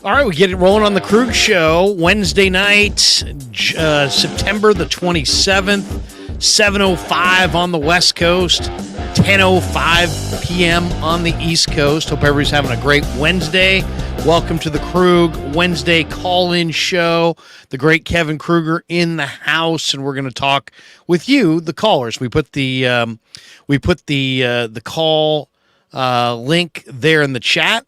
All right, we get it rolling on the Krug Show Wednesday night, September the 27th, 7:05 on the West Coast, 10:05 p.m. on the East Coast. Hope everybody's having a great Wednesday. Welcome to the Krug Wednesday call-in show. The great Kevin Kruger in the house, and we're going to talk with you, the callers. We put the call link there in the chat.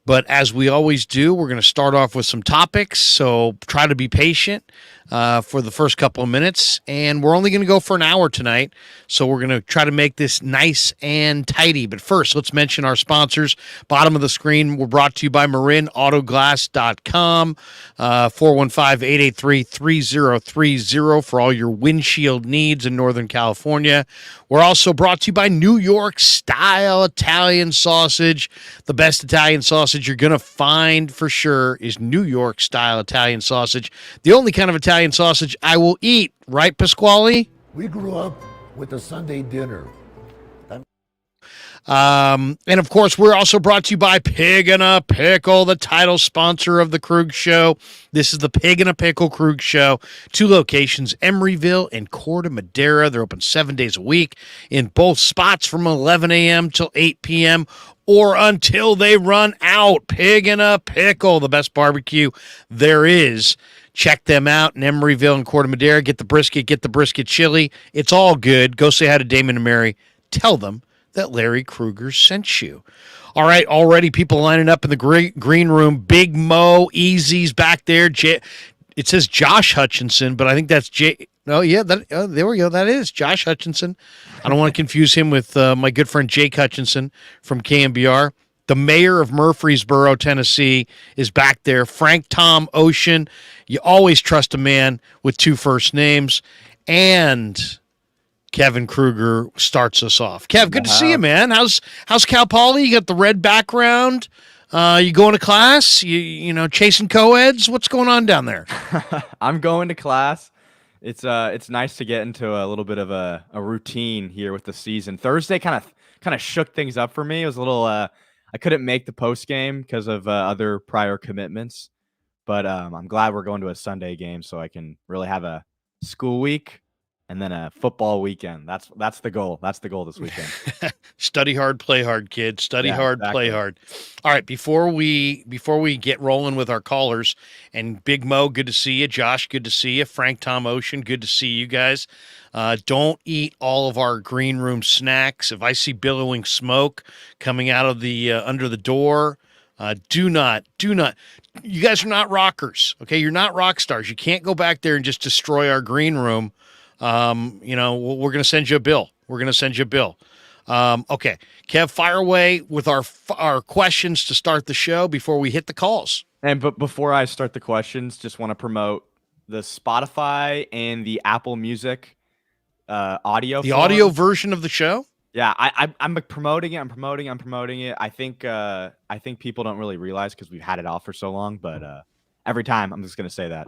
But as we always do, we're going to start off with some topics, so try to be patient for the first couple of minutes. And we're only going to go for an hour tonight, so we're going to try to make this nice and tidy. But first, let's mention our sponsors. Bottom of the screen, we're brought to you by MarinAutoglass.com, 415-883-3030 for all your windshield needs in Northern California. We're also brought to you by New York-style Italian sausage. The best Italian sausage you're going to find for sure is New York-style Italian sausage. The only kind of Italian sausage I will eat. Right, Pasquale? We grew up with a Sunday dinner. And, of course, we're also brought to you by Pig and a Pickle, the title sponsor of the Krug Show. This is the Pig and a Pickle Krug Show. 2 locations, Emeryville and Corte Madera. They're open 7 days a week in both spots from 11 a.m. till 8 p.m. or until they run out. Pig and a Pickle, the best barbecue there is. Check them out in Emeryville and Corte Madera. Get the brisket chili. It's all good. Go say hi to Damon and Mary. Tell them that Larry Kruger sent you. All right, already people lining up in the green room. Big Mo, Easy's back there. It says Josh Hutchinson, but I think that's Jay. Oh, yeah, there we go. That is Josh Hutchinson. I don't want to confuse him with my good friend Jake Hutchinson from KMBR. The mayor of Murfreesboro, Tennessee, is back there. Frank Tom Ocean. You always trust a man with 2 first names. And Kevin Kruger starts us off. Kev, good to see you, man. How's Cal Poly? You got the red background. You going to class? You know, chasing co-eds? What's going on down there? I'm going to class. It's nice to get into a little bit of a routine here with the season. Thursday kind of shook things up for me. It was a little I couldn't make the post game because of other prior commitments, but I'm glad we're going to a Sunday game so I can really have a school week and then a football weekend. That's the goal. That's the goal this weekend. Study hard, play hard, kid. Study hard, exactly. Play hard. All right, before we get rolling with our callers, and Big Mo, good to see you. Josh, good to see you. Frank Tom Ocean, good to see you guys. Don't eat all of our green room snacks. If I see billowing smoke coming out of the under the door, do not. You guys are not rockers, okay? You're not rock stars. You can't go back there and just destroy our green room. We're going to send you a bill. Okay, Kev, fire away with our questions to start the show before we hit the calls. But before I start the questions, just want to promote the Spotify and the Apple Music audio. The audio version of the show? Yeah, I'm promoting it. I'm promoting it. I think people don't really realize because we've had it off for so long, but every time I'm just going to say that.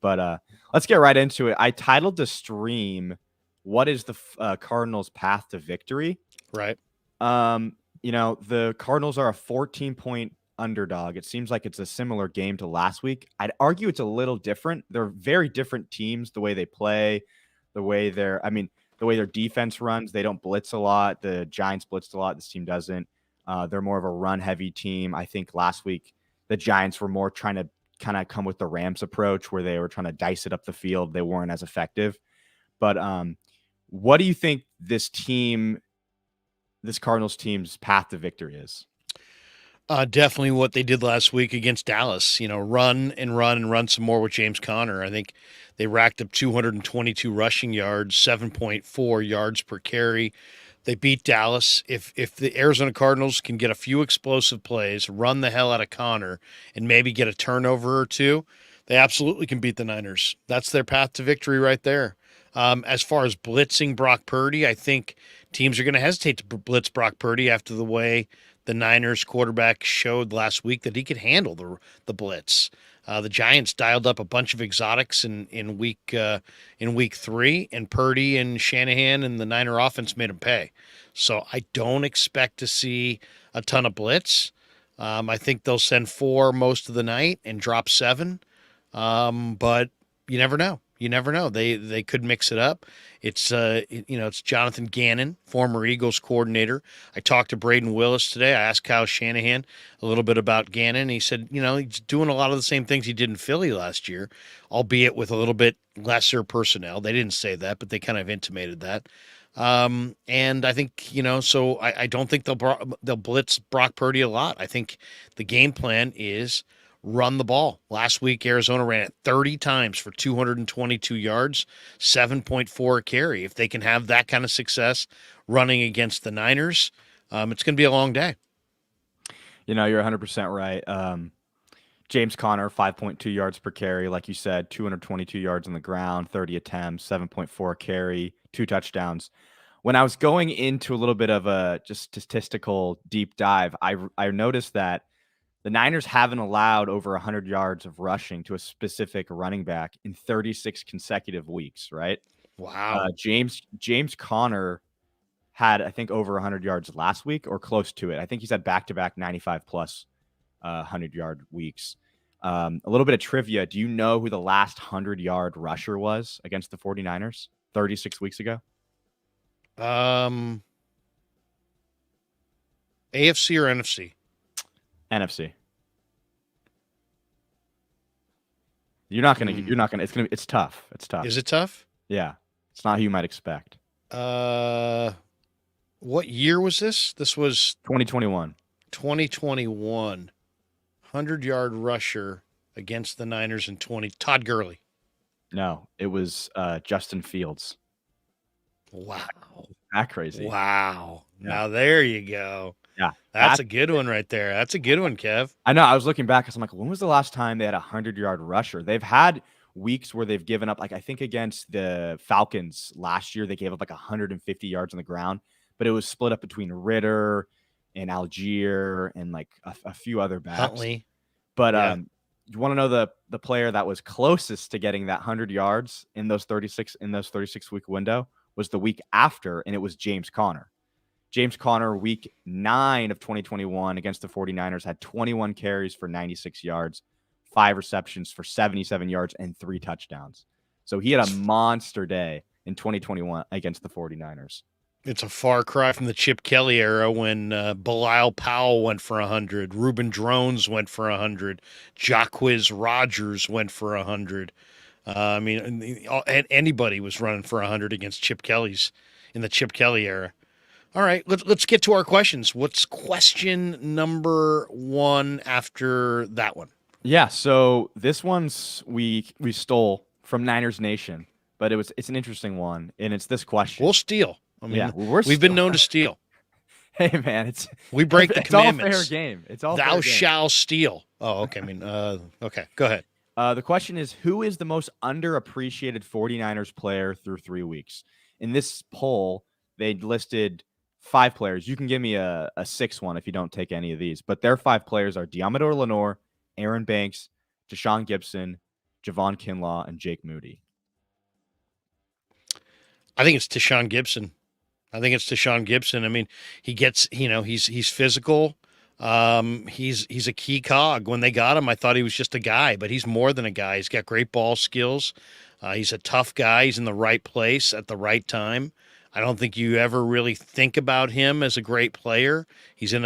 But let's get right into it. I titled the stream, "What is the Cardinals' path to victory?" Right. The Cardinals are a 14-point underdog. It seems like it's a similar game to last week. I'd argue it's a little different. They're very different teams, the way they play, the way their defense runs. They don't blitz a lot. The Giants blitzed a lot. This team doesn't. They're more of a run-heavy team. I think last week the Giants were more trying to kind of come with the Rams approach where they were trying to dice it up the field. They weren't as effective. But what do you think this Cardinals team's path to victory is? Definitely what they did last week against Dallas. Run some more with James Conner. I think they racked up 222 rushing yards, 7.4 yards per carry. They beat Dallas. If the Arizona Cardinals can get a few explosive plays, run the hell out of Conner, and maybe get a turnover or two, they absolutely can beat the Niners. That's their path to victory right there. As far as blitzing Brock Purdy, I think teams are going to hesitate to blitz Brock Purdy after the way the Niners quarterback showed last week that he could handle the blitz. The Giants dialed up a bunch of exotics in week 3, and Purdy and Shanahan and the Niner offense made them pay. So I don't expect to see a ton of blitz. I think they'll send 4 most of the night and drop 7. But you never know. You never know. They could mix it up. It's Jonathan Gannon, former Eagles coordinator. I talked to Braden Willis today. I asked Kyle Shanahan a little bit about Gannon. He said, he's doing a lot of the same things he did in Philly last year, albeit with a little bit lesser personnel. They didn't say that, but they kind of intimated that. And I think, so I don't think they'll blitz Brock Purdy a lot. I think the game plan is run the ball. Last week, Arizona ran it 30 times for 222 yards, 7.4 a carry. If they can have that kind of success running against the Niners, it's going to be a long day. You're 100% right. James Conner, 5.2 yards per carry. Like you said, 222 yards on the ground, 30 attempts, 7.4 carry, 2 touchdowns. When I was going into a little bit of a just statistical deep dive, I noticed that the Niners haven't allowed over 100 yards of rushing to a specific running back in 36 consecutive weeks, right? Wow. James Conner had, I think, over 100 yards last week or close to it. I think he's had back-to-back 95-plus 100-yard weeks. A little bit of trivia. Do you know who the last 100-yard rusher was against the 49ers 36 weeks ago? AFC or NFC? NFC. It's tough. It's tough. Is it tough? Yeah. It's not who you might expect. What year was this? This was 2021. 2021. 100-yard rusher against the Niners in Todd Gurley. No, it was Justin Fields. Wow. That crazy. Wow. Yeah. Now there you go. Yeah. That's a good one right there. That's a good one, Kev. I know. I was looking back because I'm like, when was the last time they had a 100-yard rusher? They've had weeks where they've given up, like I think against the Falcons last year, they gave up like 150 yards on the ground, but it was split up between Ritter and Algier and like a few other backs. Huntley. But you want to know the player that was closest to getting that 100 yards in those 36 week window was the week after, and it was James Conner. James Conner, week 9 of 2021 against the 49ers, had 21 carries for 96 yards, 5 receptions for 77 yards, and 3 touchdowns. So he had a monster day in 2021 against the 49ers. It's a far cry from the Chip Kelly era when Bilal Powell went for 100, Reuben Drones went for 100, Jacquizz Rodgers went for 100. Anybody was running for 100 against Chip Kelly's in the Chip Kelly era. All right, let's get to our questions. What's question number 1 after that one? Yeah, so this one's we stole from Niners Nation, but it's an interesting one, and it's this question. We'll steal. We've been known to steal. Hey man, we break the commandments. All fair game. It's all thou fair shall steal. Oh, okay. Okay. Go ahead. The question is, who is the most underappreciated 49ers player through 3 weeks? In this poll, they listed 5 players. You can give me a 6th one if you don't take any of these, but their 5 players are Deommodore Lenoir, Aaron Banks, Deshaun Gibson, Javon Kinlaw, and Jake Moody. I think it's Deshaun Gibson. I mean, he gets, he's physical. He's a key cog. When they got him, I thought he was just a guy, but he's more than a guy. He's got great ball skills. He's a tough guy. He's in the right place at the right time. I don't think you ever really think about him as a great player. He's on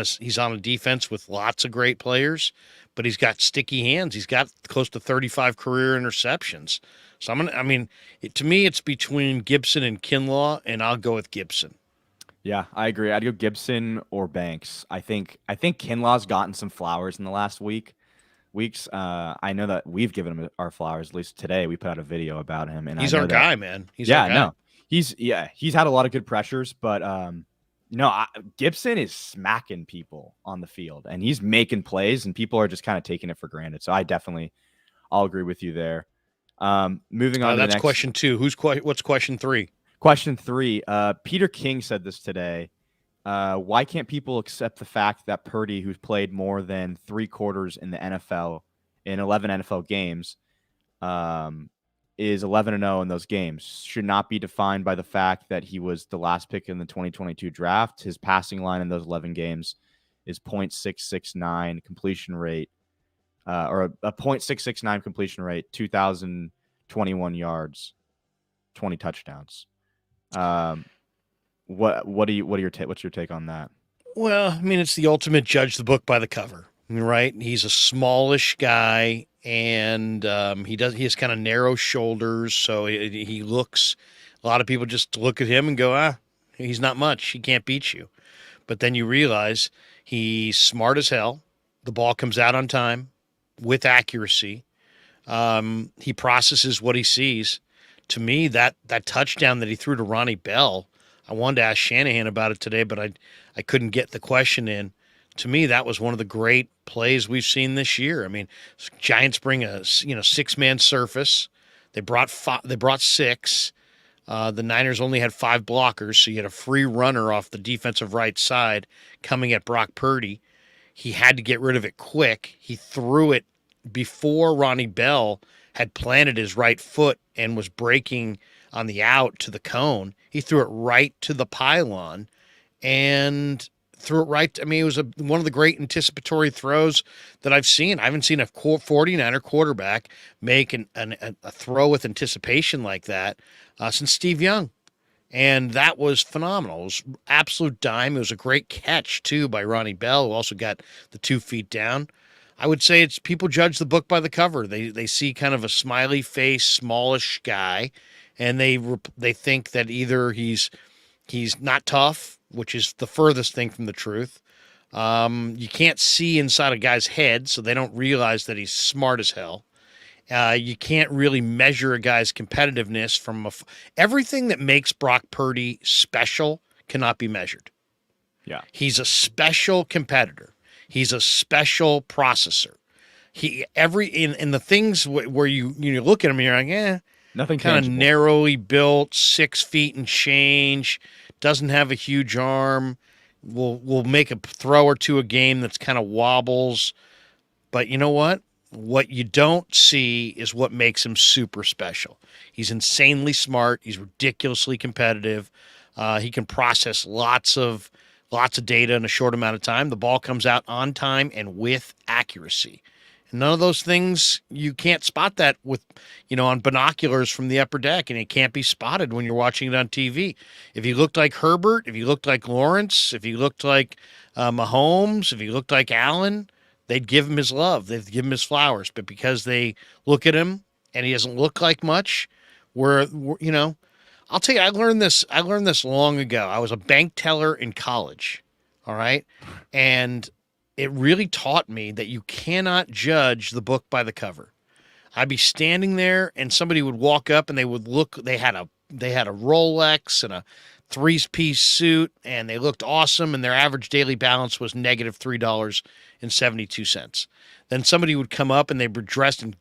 a defense with lots of great players, but he's got sticky hands. He's got close to 35 career interceptions. So to me, it's between Gibson and Kinlaw, and I'll go with Gibson. Yeah, I agree. I'd go Gibson or Banks. I think Kinlaw's gotten some flowers in the last weeks. I know that we've given him our flowers. At least today, we put out a video about him, and he's our guy, man. He's our guy. No, he's had a lot of good pressures, but Gibson is smacking people on the field, and he's making plays, and people are just kind of taking it for granted. So I'll agree with you there. Moving on. That's question 2. What's question 3? Question 3. Peter King said this today. Why can't people accept the fact that Purdy, who's played more than 3 quarters in the NFL in 11 NFL games, is 11-0 in those games, should not be defined by the fact that he was the last pick in the 2022 draft? His passing line in those 11 games is 0.669 completion rate, or a 0.669 completion rate, 2,021 yards, 20 touchdowns. What's your take on that? Well, I mean, it's the ultimate judge the book by the cover, right? He's a smallish guy, and he has kind of narrow shoulders, so he looks. A lot of people just look at him and go, he's not much. He can't beat you. But then you realize he's smart as hell. The ball comes out on time with accuracy. He processes what he sees. To me, that touchdown that he threw to Ronnie Bell, I wanted to ask Shanahan about it today, but I couldn't get the question in. To me, that was one of the great plays we've seen this year. I mean, Giants bring a 6-man surface. They brought six. The Niners only had 5 blockers, so you had a free runner off the defensive right side coming at Brock Purdy. He had to get rid of it quick. He threw it before Ronnie Bell had planted his right foot and was breaking on the out to the cone. He threw it right to the pylon and threw it right. I mean, it was one of the great anticipatory throws that I've seen. I haven't seen a 49er quarterback make a throw with anticipation like that since Steve Young. And that was phenomenal. It was absolute dime. It was a great catch, too, by Ronnie Bell, who also got the 2 feet down. I would say it's people judge the book by the cover. They see kind of a smiley face, smallish guy, and they think that either he's not tough, which is the furthest thing from the truth. You can't see inside a guy's head, so they don't realize that he's smart as hell. You can't really measure a guy's competitiveness from everything that makes Brock Purdy special cannot be measured. Yeah, he's a special competitor. He's a special processor. In the things where you look at him and you're like, nothing kind of tangible. narrowly built, 6 feet and change, doesn't have a huge arm, will make a throw or two a game that's kind of wobbles. But you know what? What you don't see is what makes him super special. He's insanely smart. He's ridiculously competitive. He can process lots of data in a short amount of time. The ball comes out on time and with accuracy. And none of those things, you can't spot that with, on binoculars from the upper deck, and it can't be spotted when you're watching it on TV. If he looked like Herbert, if he looked like Lawrence, if he looked like Mahomes, if he looked like Allen, they'd give him his love. They'd give him his flowers. But because they look at him and he doesn't look like much, I'll tell you, I learned this long ago. I was a bank teller in college, all right? And it really taught me that you cannot judge the book by the cover. I'd be standing there and somebody would walk up and they would look, they had a Rolex and a 3-piece suit and they looked awesome and their average daily balance was negative $3.72. Then somebody would come up and they were dressed in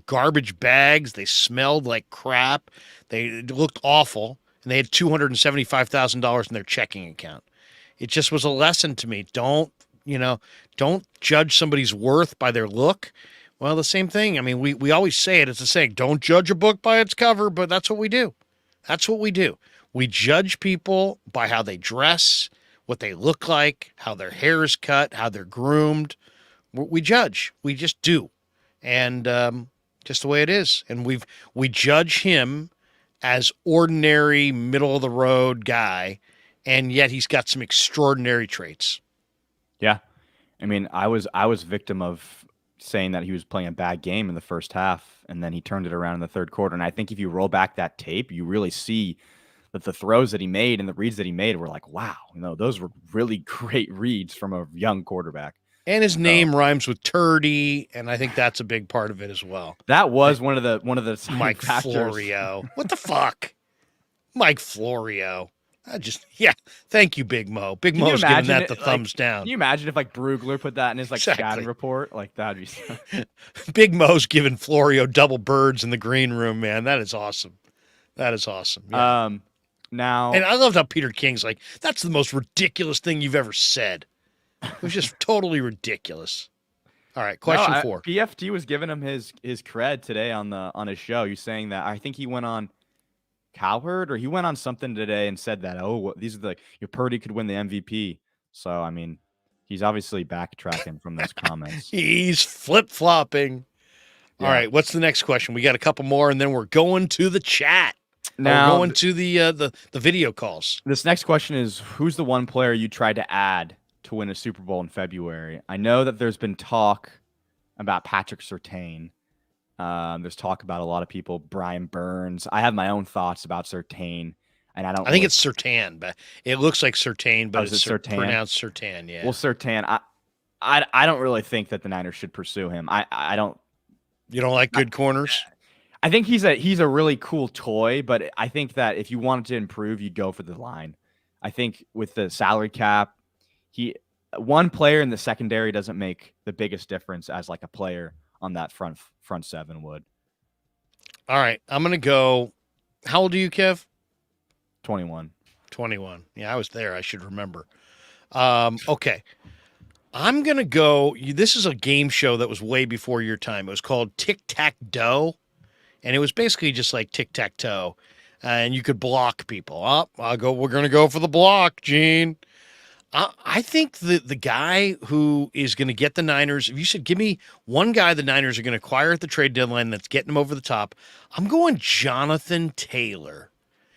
garbage bags. They smelled like crap. They looked awful, and they had $275,000 in their checking account. It just was a lesson to me. Don't judge somebody's worth by their look. Well, the same thing. I mean, we always say it. It's a saying, don't judge a book by its cover, but that's what we do. That's what we do. We judge people by how they dress, what they look like, how their hair is cut, how they're groomed. We judge. We just do. And just the way it is. And we judge him as ordinary, middle-of-the-road guy, and yet he's got some extraordinary traits. Yeah. I mean, I was victim of saying that he was playing a bad game in the first half, and then he turned it around in the third quarter. And I think if you roll back that tape, you really see that the throws that he made and the reads that he made were like, wow, those were really great reads from a young quarterback. And his name rhymes with Turdy, and I think that's a big part of it as well. That was one of the Mike factors. Florio. What the fuck? Mike Florio. Thank you, Big Mo. Big Mo's giving that the thumbs down. Can you imagine if Brugler put that in his scouting report? Like that'd be Big Mo's giving Florio double birds in the green room, man. That is awesome. That is awesome. Yeah. Now, and I loved how Peter King's like, that's the most ridiculous thing you've ever said. It was just totally ridiculous. All right, question 4. PFT was giving him his cred today on his show. You're saying that I think he went on Cowherd or he went on something today and said that these are Purdy could win the MVP. So I mean, He's obviously backtracking from those comments. He's flip-flopping. All Yeah. right, what's the next question? We got a couple more, and then we're going to the chat. Now, we're going to the video calls. this next question is, who's the one player you tried to add to win a Super Bowl in February? I know that there's been talk about Patrick Surtain. There's talk about a lot of people, Brian Burns. I have my own thoughts about Surtain, and I think it's Surtain, but it looks like Surtain, but it's pronounced Surtain. Yeah. Well, Surtain, I don't really think that the Niners should pursue him. I don't. You don't like good corners? I think he's a really cool toy, but I think that if you wanted to improve, you'd go for the line. I think with the salary cap, one player in the secondary doesn't make the biggest difference as like a player on that front seven would. All right, I'm gonna go. How old are you, Kev? 21. 21. Yeah, I was there. I should remember. Okay. I'm going to go. This is a game show that was way before your time. It was called Tic-Tac-Doe, and it was basically just like tic-tac-toe, and you could block people. We're going to go for the block, Gene. I think the guy who is going to get the Niners, if you said, give me one guy the Niners are going to acquire at the trade deadline that's getting them over the top, I'm going Jonathan Taylor.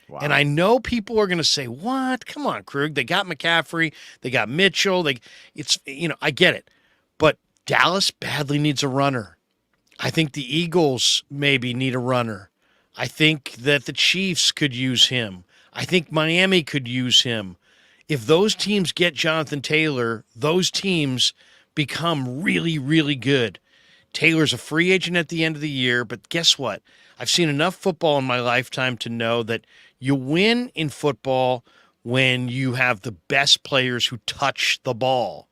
Wow. And I know people are going to say, what? Come on, Krug. They got McCaffrey. They got Mitchell. I get it. But Dallas badly needs a runner. I think the Eagles maybe need a runner. I think that the Chiefs could use him. I think Miami could use him. If those teams get Jonathan Taylor, those teams become really, really good. Taylor's a free agent at the end of the year, but guess what? I've seen enough football in my lifetime to know that you win in football when you have the best players who touch the ball.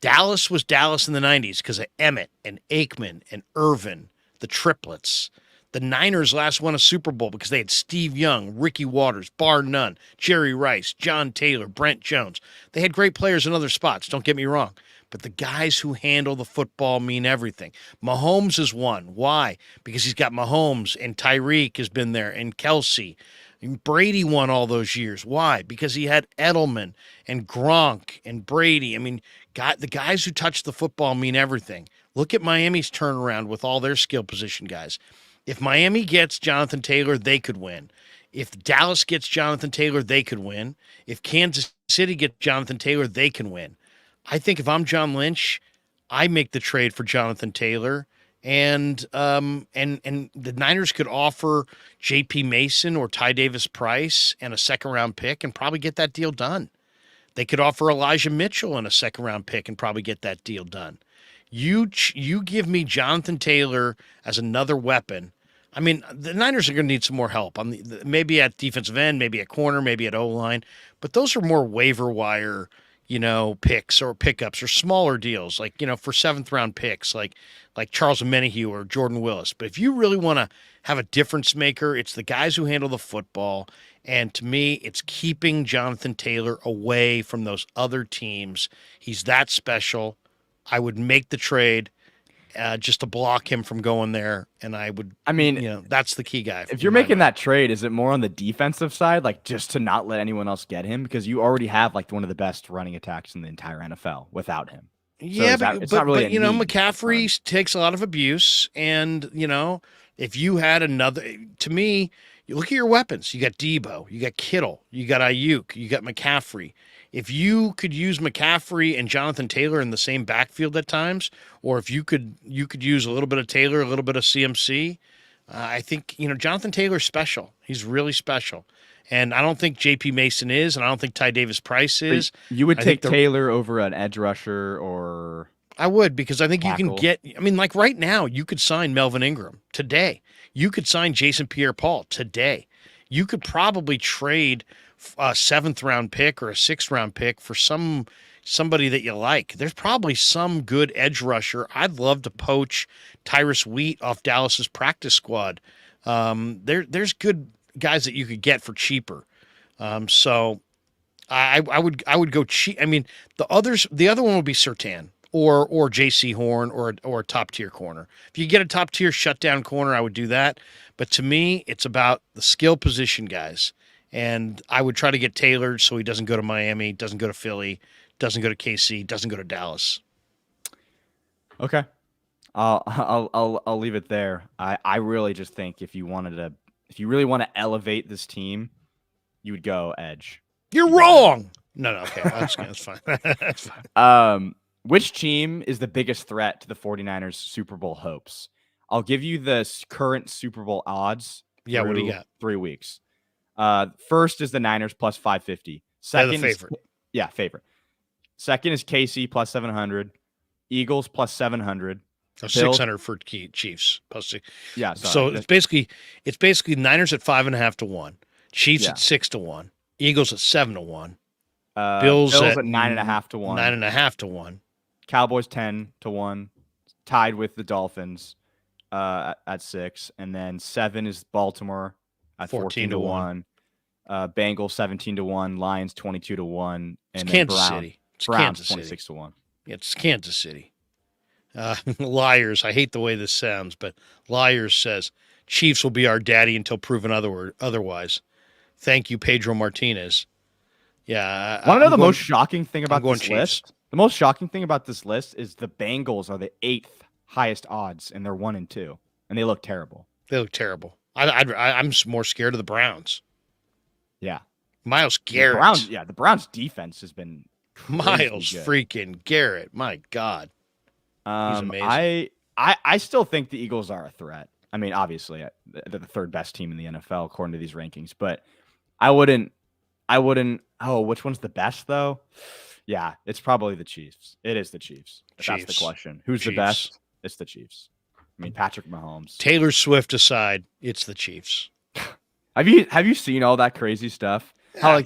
Dallas was Dallas in the 90s because of Emmett and Aikman and Irvin, the triplets. The Niners last won a Super Bowl because they had Steve Young, Ricky Waters, bar none, Jerry Rice, John Taylor, Brent Jones. They had great players in other spots, don't get me wrong. But the guys who handle the football mean everything. Mahomes is one. Why? Because he's got Mahomes, and Tyreek has been there, and Kelsey. And Brady won all those years. Why? Because he had Edelman and Gronk and Brady. I mean, the guys who touch the football mean everything. Look at Miami's turnaround with all their skill position guys. If Miami gets Jonathan Taylor, they could win. If Dallas gets Jonathan Taylor, they could win. If Kansas City gets Jonathan Taylor, they can win. I think if I'm John Lynch, I make the trade for Jonathan Taylor, and the Niners could offer J.P. Mason or Ty Davis Price and a second-round pick and probably get that deal done. They could offer Elijah Mitchell and a second-round pick and probably get that deal done. You give me Jonathan Taylor as another weapon. I mean, the Niners are going to need some more help. Maybe at defensive end, maybe at corner, maybe at O-line, but those are more waiver wire picks or pickups or smaller deals, like, for seventh-round picks, like Charles Omenihu or Jordan Willis. But if you really want to have a difference maker, it's the guys who handle the football. And to me, it's keeping Jonathan Taylor away from those other teams. He's that special. I would make the trade just to block him from going there. And that's the key guy. If you're making that trade, is it more on the defensive side, like just to not let anyone else get him? Because you already have like one of the best running attacks in the entire NFL without him. Yeah, but McCaffrey takes a lot of abuse. And, if you had another, to me, you look at your weapons. You got Debo, you got Kittle, you got Ayuk, you got McCaffrey. If you could use McCaffrey and Jonathan Taylor in the same backfield at times, or if you could use a little bit of Taylor, a little bit of CMC, I think, Jonathan Taylor's special. He's really special. And I don't think J.P. Mason is, and I don't think Ty Davis Price is. But you would take Taylor over an edge rusher or... I would, because I think tackle. You can get, like right now, you could sign Melvin Ingram today. You could sign Jason Pierre-Paul today. You could probably trade a seventh-round pick or a sixth-round pick for somebody that you like. There's probably some good edge rusher. I'd love to poach Tyrus Wheat off Dallas's practice squad. There's good guys that you could get for cheaper. So I would go cheap. I mean, the other one would be Surtain or J.C. Horn or a top-tier corner. If you get a top-tier shutdown corner, I would do that. But to me, it's about the skill position guys. And I would try to get Taylor so he doesn't go to Miami, doesn't go to Philly, doesn't go to KC, doesn't go to Dallas. Okay. I'll leave it there. I really just think if you really want to elevate this team, you would go edge. You're wrong. No, okay. That's fine. That's fine. Which team is the biggest threat to the 49ers Super Bowl hopes? I'll give you the current Super Bowl odds. Yeah, what do you got? 3 weeks. First is the Niners plus 550. Second, they're the favorite. Favorite. Second is KC plus 700. Eagles plus 700. 600 for Chiefs. Plus, yeah. Sorry. So it's basically Niners at 5.5 to 1. Chiefs at 6 to 1. Eagles at 7 to 1. Bills at 9.5 to 1. 9.5 to 1. Cowboys 10 to 1. Tied with the Dolphins at 6. And then 7 is Baltimore at 14 to 1. Bengals 17 to 1. Lions 22 to 1. And Kansas City. Browns 26 to 1. It's Kansas City. Liars. I hate the way this sounds, but Liars says Chiefs will be our daddy until proven otherwise. Thank you, Pedro Martinez. Yeah. Want to know the most shocking thing about this Chiefs. list? The most shocking thing about this list is the Bengals are the 8th highest odds, and they're 1-2, and they look terrible. They look terrible. I'm more scared of the Browns. Yeah. Myles Garrett. The Browns defense has been Myles good. Freaking Garrett. My God. He's amazing. I still think the Eagles are a threat. I mean, obviously, they're the third best team in the NFL according to these rankings, but I wouldn't. Oh, which one's the best though? Yeah, it's probably the Chiefs. It is the Chiefs. That's the question. Who's the best? It's the Chiefs. I mean, Patrick Mahomes. Taylor Swift aside, it's the Chiefs. Have you seen all that crazy stuff? How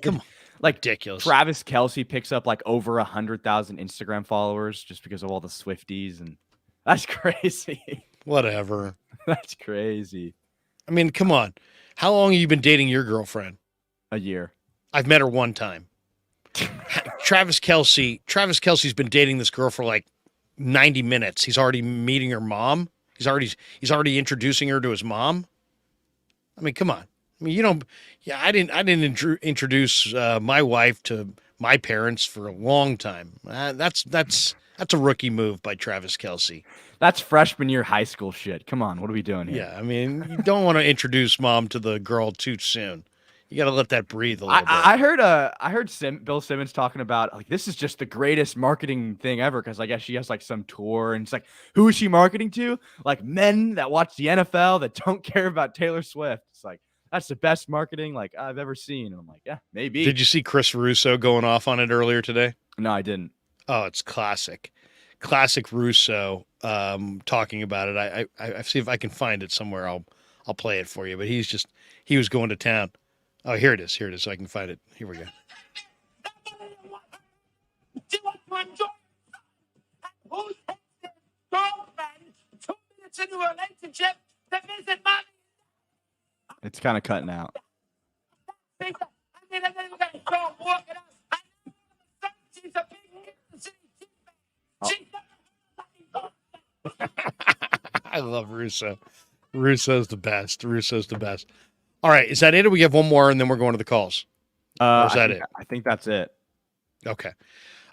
ridiculous. Travis Kelce picks up like over 100,000 Instagram followers just because of all the Swifties, and that's crazy. Whatever. That's crazy. I mean, come on. How long have you been dating your girlfriend? A year. I've met her one time. Travis Kelce's been dating this girl for like 90 minutes. He's already meeting her mom. He's already introducing her to his mom. I mean, come on. I mean, I didn't introduce my wife to my parents for a long time. That's a rookie move by Travis Kelce. That's freshman year high school shit. Come on, what are we doing here? Yeah, I mean, you don't want to introduce mom to the girl too soon. You got to let that breathe a little bit. I heard Bill Simmons talking about like this is just the greatest marketing thing ever because I guess she has like some tour and it's like who is she marketing to? Like men that watch the NFL that don't care about Taylor Swift. It's like that's the best marketing like I've ever seen. And I'm like, yeah, maybe. Did you see Chris Russo going off on it earlier today? No, I didn't. Oh, it's classic Russo talking about it. I see if I can find it somewhere. I'll play it for you. But he was going to town. Oh, here it is. So I can find it. Here we go. It's kind of cutting out. I love Russo. Russo's the best. All right, is that it, or we have one more, and then we're going to the calls? Or is that it? I think that's it. Okay.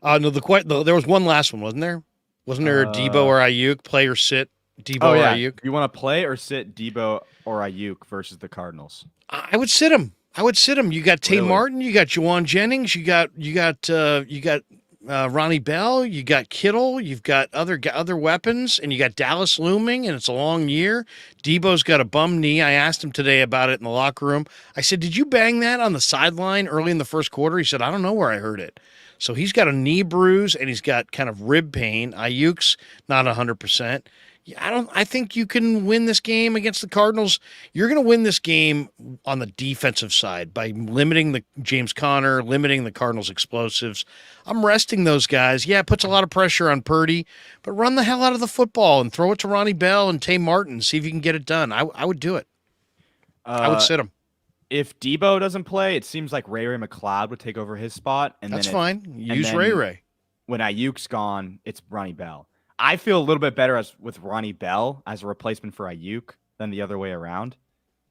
No, there was one last one, wasn't there? Wasn't there a Debo or Ayuk, play or sit? Debo or Ayuk? You want to play or sit Debo or Ayuk versus the Cardinals? I would sit him. You got Tay Martin, you got Juwan Jennings, you got Ronnie Bell, you got Kittle, you've got other weapons, and you got Dallas looming, and it's a long year. Debo's got a bum knee. I asked him today about it in the locker room. I said, did you bang that on the sideline early in the first quarter? He said, I don't know where I heard it. So he's got a knee bruise, and he's got kind of rib pain. Ayuk's not 100%. I think you can win this game against the Cardinals. You're going to win this game on the defensive side by limiting the James Conner, limiting the Cardinals' explosives. I'm resting those guys. Yeah, it puts a lot of pressure on Purdy, but run the hell out of the football and throw it to Ronnie Bell and Tay Martin. See if you can get it done. I would do it. I would sit him. If Debo doesn't play, it seems like Ray McLeod would take over his spot. And that's fine. Use Ray. When Ayuk's gone, it's Ronnie Bell. I feel a little bit better with Ronnie Bell as a replacement for Ayuk than the other way around.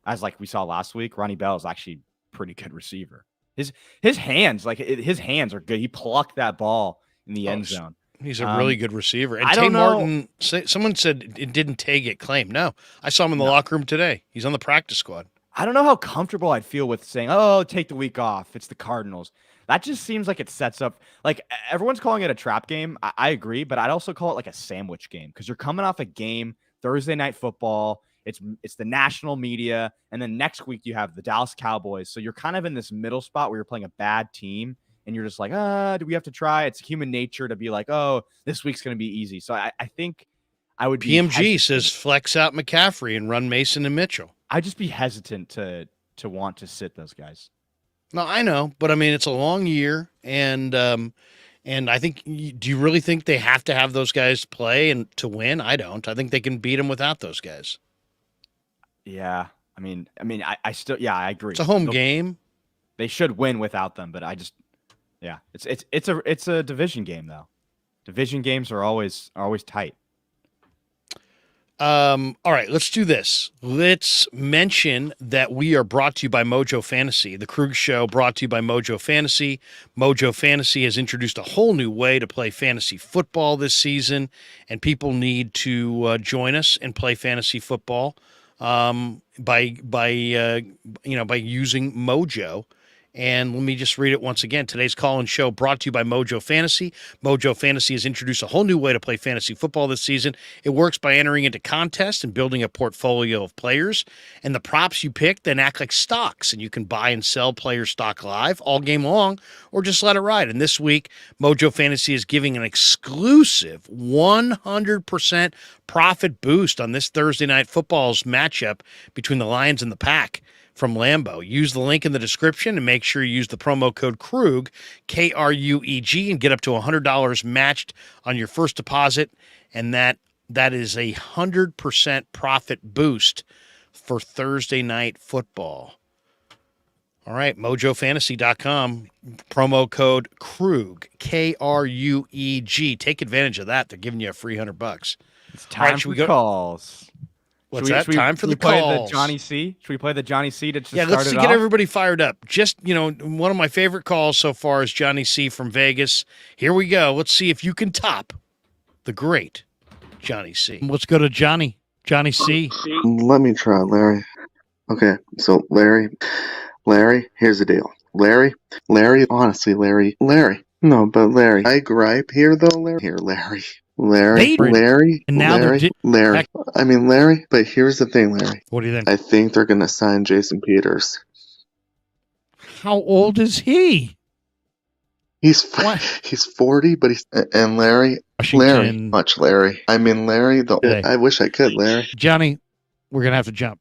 As like we saw last week, Ronnie Bell is actually pretty good receiver. His hands, his hands are good. He plucked that ball in the end zone. He's a really good receiver. And I Tay don't know. Martin, someone said it didn't Tay get claimed. No, I saw him in the locker room today. He's on the practice squad. I don't know how comfortable I'd feel with saying, "Oh, take the week off. It's the Cardinals." That just seems like it sets up everyone's calling it a trap game. I agree, but I'd also call it like a sandwich game because you're coming off a game Thursday Night Football. It's the national media, and then next week you have the Dallas Cowboys. So you're kind of in this middle spot where you're playing a bad team, and you're just like, do we have to try? It's human nature to be like, oh, this week's going to be easy. So I think I would be PMG says flex out McCaffrey and run Mason and Mitchell. I'd just be hesitant to want to sit those guys. No, I know, but I mean, it's a long year, and I think, do you really think they have to have those guys play and to win? I don't. I think they can beat them without those guys. Yeah, I mean, I still, I agree. It's a home game. They should win without them, but it's a division game though. Division games are always tight. All right, let's do this. Let's mention that we are brought to you by Mojo Fantasy. The Krug Show brought to you by Mojo Fantasy. Mojo Fantasy has introduced a whole new way to play fantasy football this season, and people need to join us and play fantasy football by using Mojo. And let me just read it once again. Today's call and show brought to you by Mojo Fantasy. Mojo Fantasy has introduced a whole new way to play fantasy football this season. It works by entering into contests and building a portfolio of players. And the props you pick then act like stocks, and you can buy and sell player stock live all game long or just let it ride. And this week, Mojo Fantasy is giving an exclusive 100% profit boost on this Thursday Night Football's matchup between the Lions and the Pack from Lambeau. Use the link in the description and make sure you use the promo code KRUG, KRUEG, and get up to $100 matched on your first deposit. And that is 100% profit boost for Thursday Night Football. All right, mojofantasy.com, promo code KRUG, KRUEG. Take advantage of that. They're giving you a free $100. It's time for calls. What's that? Time for the calls. Play the Johnny C? Should we play the Johnny C to start let's it get off? everybody fired up. Just, one of my favorite calls so far is Johnny C from Vegas. Here we go. Let's see if you can top the great Johnny C. Let's go to Johnny C. Let me try, Larry. Okay, so Larry, here's the deal. Larry, honestly, Larry. No, but Larry, I gripe here though, Larry. Here, Larry. Larry. And now Larry. I mean, Larry, but here's the thing, Larry. What do you think? I think they're going to sign Jason Peters. How old is he? He's 40, but and Larry, Larry. I mean, Larry, I wish I could, Larry. Johnny, we're going to have to jump.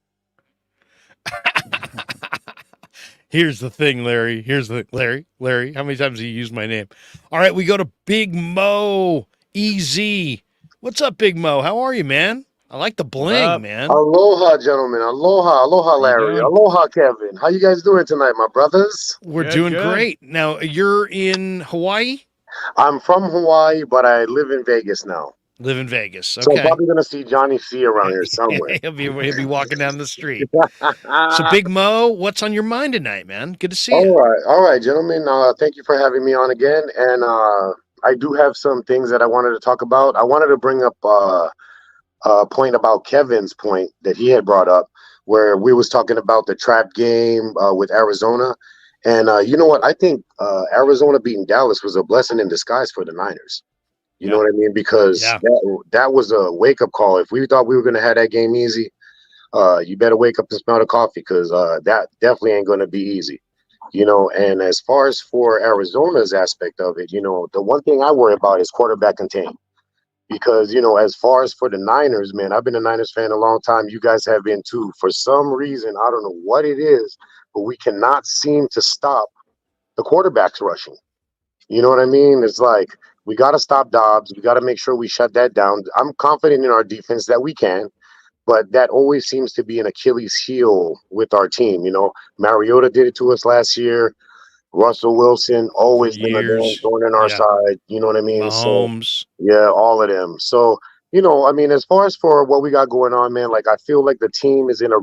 Here's the thing, Larry. Larry, how many times have you used my name? All right, we go to Big Mo. EZ. What's up, Big Mo? How are you, man? I like the bling, man. Aloha, gentlemen. Aloha, Larry. Aloha, Kevin. How you guys doing tonight, my brothers? We're doing great. Now, you're in Hawaii? I'm from Hawaii, but I live in Vegas now. Live in Vegas. Okay. So I'm probably going to see Johnny C around here somewhere. he'll be walking down the street. So, Big Mo, what's on your mind tonight, man? Good to see you. All right, gentlemen. Thank you for having me on again. And I do have some things that I wanted to talk about. I wanted to bring up a point about Kevin's point that he had brought up, where we was talking about the trap game with Arizona. And you know what? I think Arizona beating Dallas was a blessing in disguise for the Niners. You know what I mean? Because that was a wake-up call. If we thought we were going to have that game easy, you better wake up and smell the coffee, because that definitely ain't going to be easy. And as far as for Arizona's aspect of it, the one thing I worry about is quarterback contain. Because, as far as for the Niners, man, I've been a Niners fan a long time. You guys have been too. For some reason, I don't know what it is, but we cannot seem to stop the quarterbacks rushing. You know what I mean? It's like, we got to stop Dobbs. We got to make sure we shut that down. I'm confident in our defense that we can. But that always seems to be an Achilles heel with our team. Mariota did it to us last year. Russell Wilson always been a thorn in our side. You know what I mean? Mahomes. So, all of them. So, as far as for what we got going on, man, I feel like the team is in a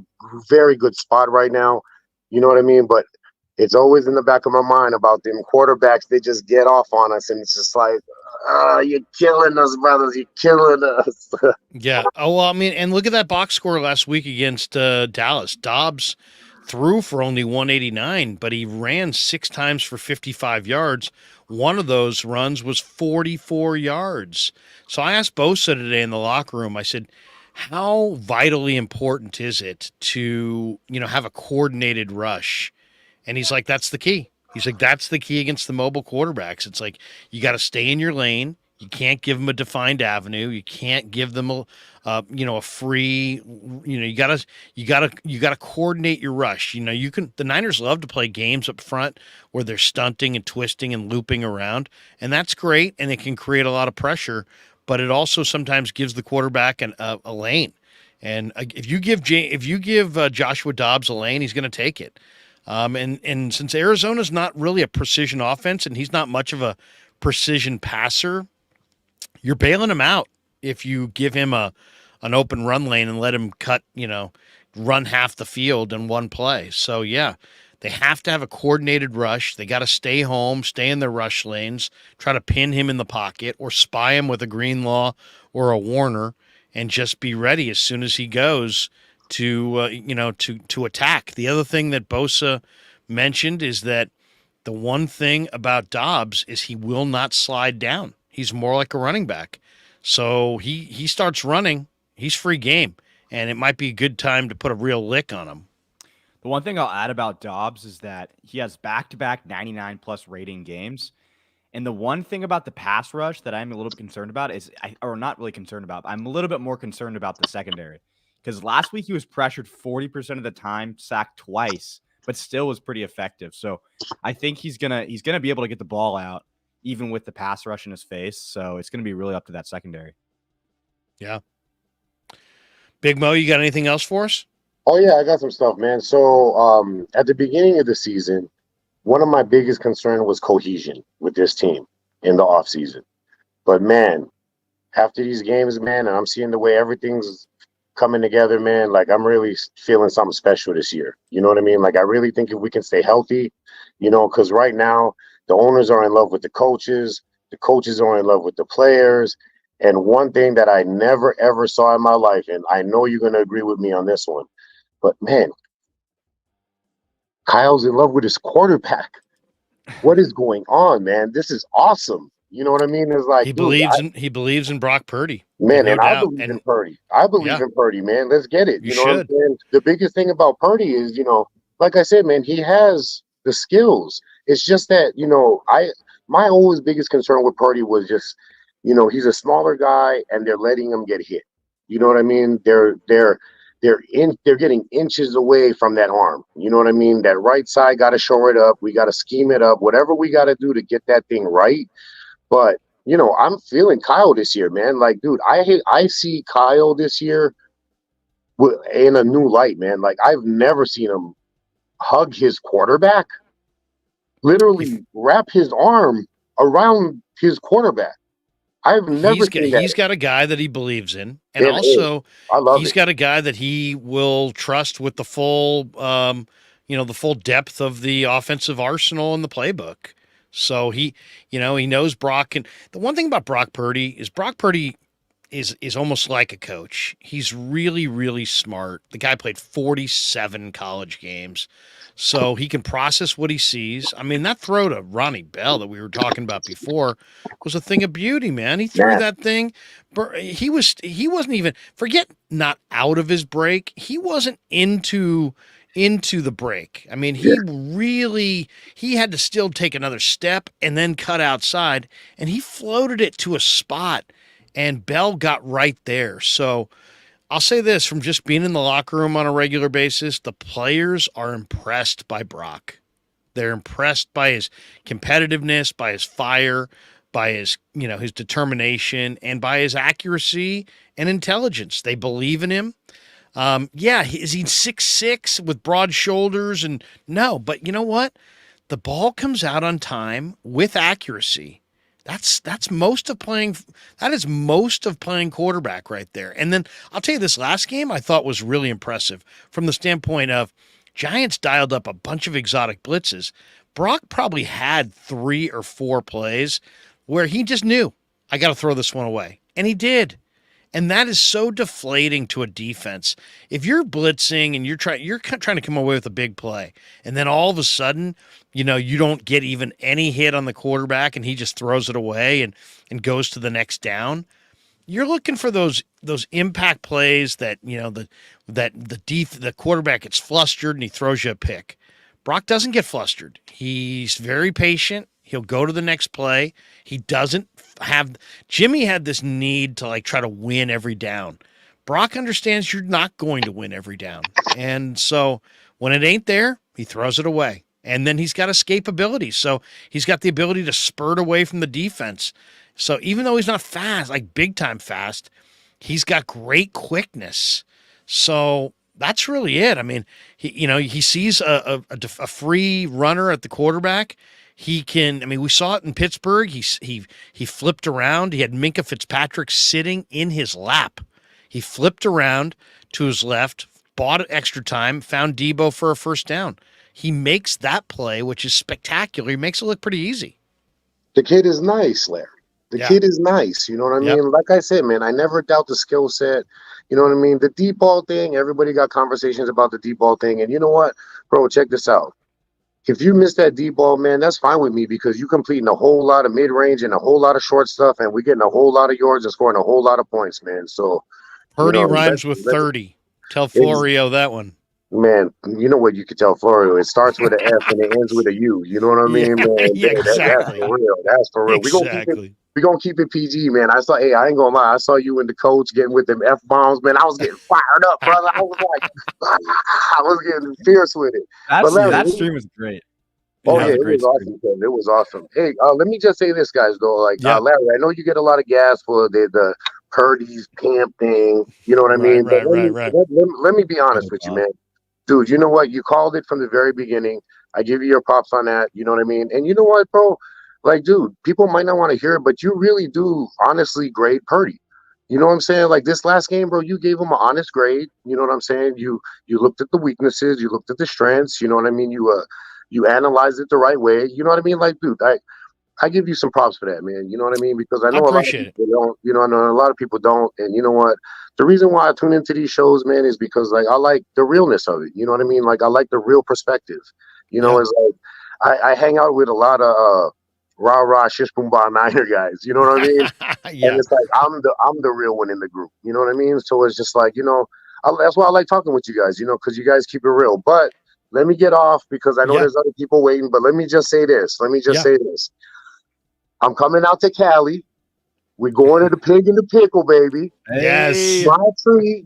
very good spot right now. You know what I mean? But it's always in the back of my mind about them quarterbacks. They just get off on us, and it's just like, you're killing us, brothers. You're killing us. Yeah. Oh, well, I mean, and look at that box score last week against Dallas. Dobbs threw for only 189, but he ran 6 times for 55 yards. One of those runs was 44 yards. So I asked Bosa today in the locker room, I said, how vitally important is it to, have a coordinated rush? And he's like, that's the key. He's like, that's the key against the mobile quarterbacks. It's like, you got to stay in your lane. You can't give them a defined avenue. You can't give them a free, you gotta coordinate your rush. The Niners love to play games up front where they're stunting and twisting and looping around. And that's great. And it can create a lot of pressure, but it also sometimes gives the quarterback a lane. And if you give Joshua Dobbs a lane, he's going to take it. And since Arizona's not really a precision offense and he's not much of a precision passer, you're bailing him out if you give him an open run lane and let him run half the field in one play. So yeah, they have to have a coordinated rush. They got to stay home, stay in their rush lanes, try to pin him in the pocket or spy him with a Greenlaw or a Warner and just be ready as soon as he goes to attack. The other thing that Bosa mentioned is that the one thing about Dobbs is he will not slide down. He's more like a running back. So he starts running, he's free game, and it might be a good time to put a real lick on him. The one thing I'll add about Dobbs is that he has back-to-back 99-plus rating games. And the one thing about the pass rush that I'm a little bit concerned about or not really concerned about, I'm a little bit more concerned about the secondary. Because last week he was pressured 40% of the time, sacked twice, but still was pretty effective. So I think he's gonna be able to get the ball out even with the pass rush in his face. So it's gonna be really up to that secondary. Yeah. Big Mo, you got anything else for us? Oh yeah, I got some stuff, man. So at the beginning of the season, one of my biggest concern was cohesion with this team in the offseason. But man, after these games, man, and I'm seeing the way everything's coming together, man, like I'm really feeling something special this year. You know what I mean? Like I really think if we can stay healthy, because right now the owners are in love with the coaches are in love with the players. And one thing that I never ever saw in my life, and I know you're going to agree with me on this one, but man, Kyle's in love with his quarterback. What is going on, man? This is awesome. You know what I mean? It's like he believes in Brock Purdy, man, no and doubt. I believe in Purdy. I believe in Purdy, man. Let's get it. You know should. what I'm saying? The biggest thing about Purdy is, like I said, man, he has the skills. It's just that, my always biggest concern with Purdy was just, he's a smaller guy and they're letting him get hit. You know what I mean? They're getting inches away from that arm. You know what I mean? That right side got to shore it up. We got to scheme it up. Whatever we got to do to get that thing right. But I'm feeling Kyle this year, man. Like, dude, I see Kyle this year in a new light, man. Like, I've never seen him hug his quarterback, literally wrap his arm around his quarterback. I've never seen that. He's got a guy that he believes in, and also he's got a guy that he will trust with the full, the full depth of the offensive arsenal in the playbook. So he knows Brock. And the one thing about Brock Purdy is almost like a coach. He's really, really smart. The guy played 47 college games, so he can process what he sees. I mean, that throw to Ronnie Bell that we were talking about before was a thing of beauty, man. He threw that thing. He wasn't even, forget not out of his break. He wasn't into the break. I mean, he had to still take another step and then cut outside, and he floated it to a spot, and Bell got right there. So I'll say this, from just being in the locker room on a regular basis, the players are impressed by Brock. They're impressed by his competitiveness, by his fire, by his determination, and by his accuracy and intelligence. They believe in him. Is he 6'6" with broad shoulders? And no, but you know what? The ball comes out on time with accuracy. That's most of playing. That is most of playing quarterback right there. And then I'll tell you, this last game I thought was really impressive from the standpoint of Giants dialed up a bunch of exotic blitzes. Brock probably had 3 or 4 plays where he just knew, I got to throw this one away. And he did. And that is so deflating to a defense. If you're blitzing and you're trying to come away with a big play, and then all of a sudden, you don't get even any hit on the quarterback, and he just throws it away and goes to the next down. You're looking for those impact plays that the quarterback gets flustered and he throws you a pick. Brock doesn't get flustered. He's very patient. He'll go to the next play. He doesn't have – Jimmy had this need to, try to win every down. Brock understands you're not going to win every down. And so when it ain't there, he throws it away. And then he's got escapability. So he's got the ability to spurt away from the defense. So even though he's not fast, big-time fast, he's got great quickness. So that's really it. I mean, he sees a free runner at the quarterback. He can. I mean, we saw it in Pittsburgh. He flipped around. He had Minkah Fitzpatrick sitting in his lap. He flipped around to his left, bought extra time, found Debo for a first down. He makes that play, which is spectacular. He makes it look pretty easy. The kid is nice, Larry. The kid is nice. You know what I mean? Like I said, man, I never doubt the skill set. You know what I mean? The deep ball thing, everybody got conversations about the deep ball thing. And you know what, bro, check this out. If you miss that deep ball, man, that's fine with me because you completing a whole lot of mid-range and a whole lot of short stuff, and we're getting a whole lot of yards and scoring a whole lot of points, man. So Purdy rhymes with 30. Tell Florio that one. Man, you know what you could tell Florio? It starts with an F and it ends with a U. You know what I mean, man? Yeah, exactly. That's for real. That's for real. Exactly. We're gonna keep it PG, man. I ain't gonna lie. I saw you and the coach getting with them F-bombs, man. I was getting fired up, brother. I was like, I was getting fierce with it. That stream was great. It was awesome. It was awesome. Hey, let me just say this, guys, though. Larry, I know you get a lot of gas for the Purdy's camp thing. You know what I mean? Right. Let me be honest with you, man. Dude, you know what? You called it from the very beginning. I give you your props on that. You know what I mean? And you know what, bro? Dude, people might not want to hear it, but you really do honestly grade Purdy. You know what I'm saying? This last game, bro, you gave him an honest grade. You know what I'm saying? You looked at the weaknesses, you looked at the strengths. You know what I mean? You analyzed it the right way. You know what I mean? Dude, I give you some props for that, man. You know what I mean? Because I know a lot of people don't. You know, I know a lot of people don't. And you know what? The reason why I tune into these shows, man, is because I like the realness of it. You know what I mean? I like the real perspective. You know, it's I hang out with a lot of rah shish boom ba Niner guys. You know what I mean? And it's I'm the real one in the group. You know what I mean? So it's just that's why I like talking with you guys. You know, because you guys keep it real. But let me get off because I know there's other people waiting. But let me just say this. I'm coming out to Cali. We're going to the Pig and the Pickle, baby. Yes. My treat,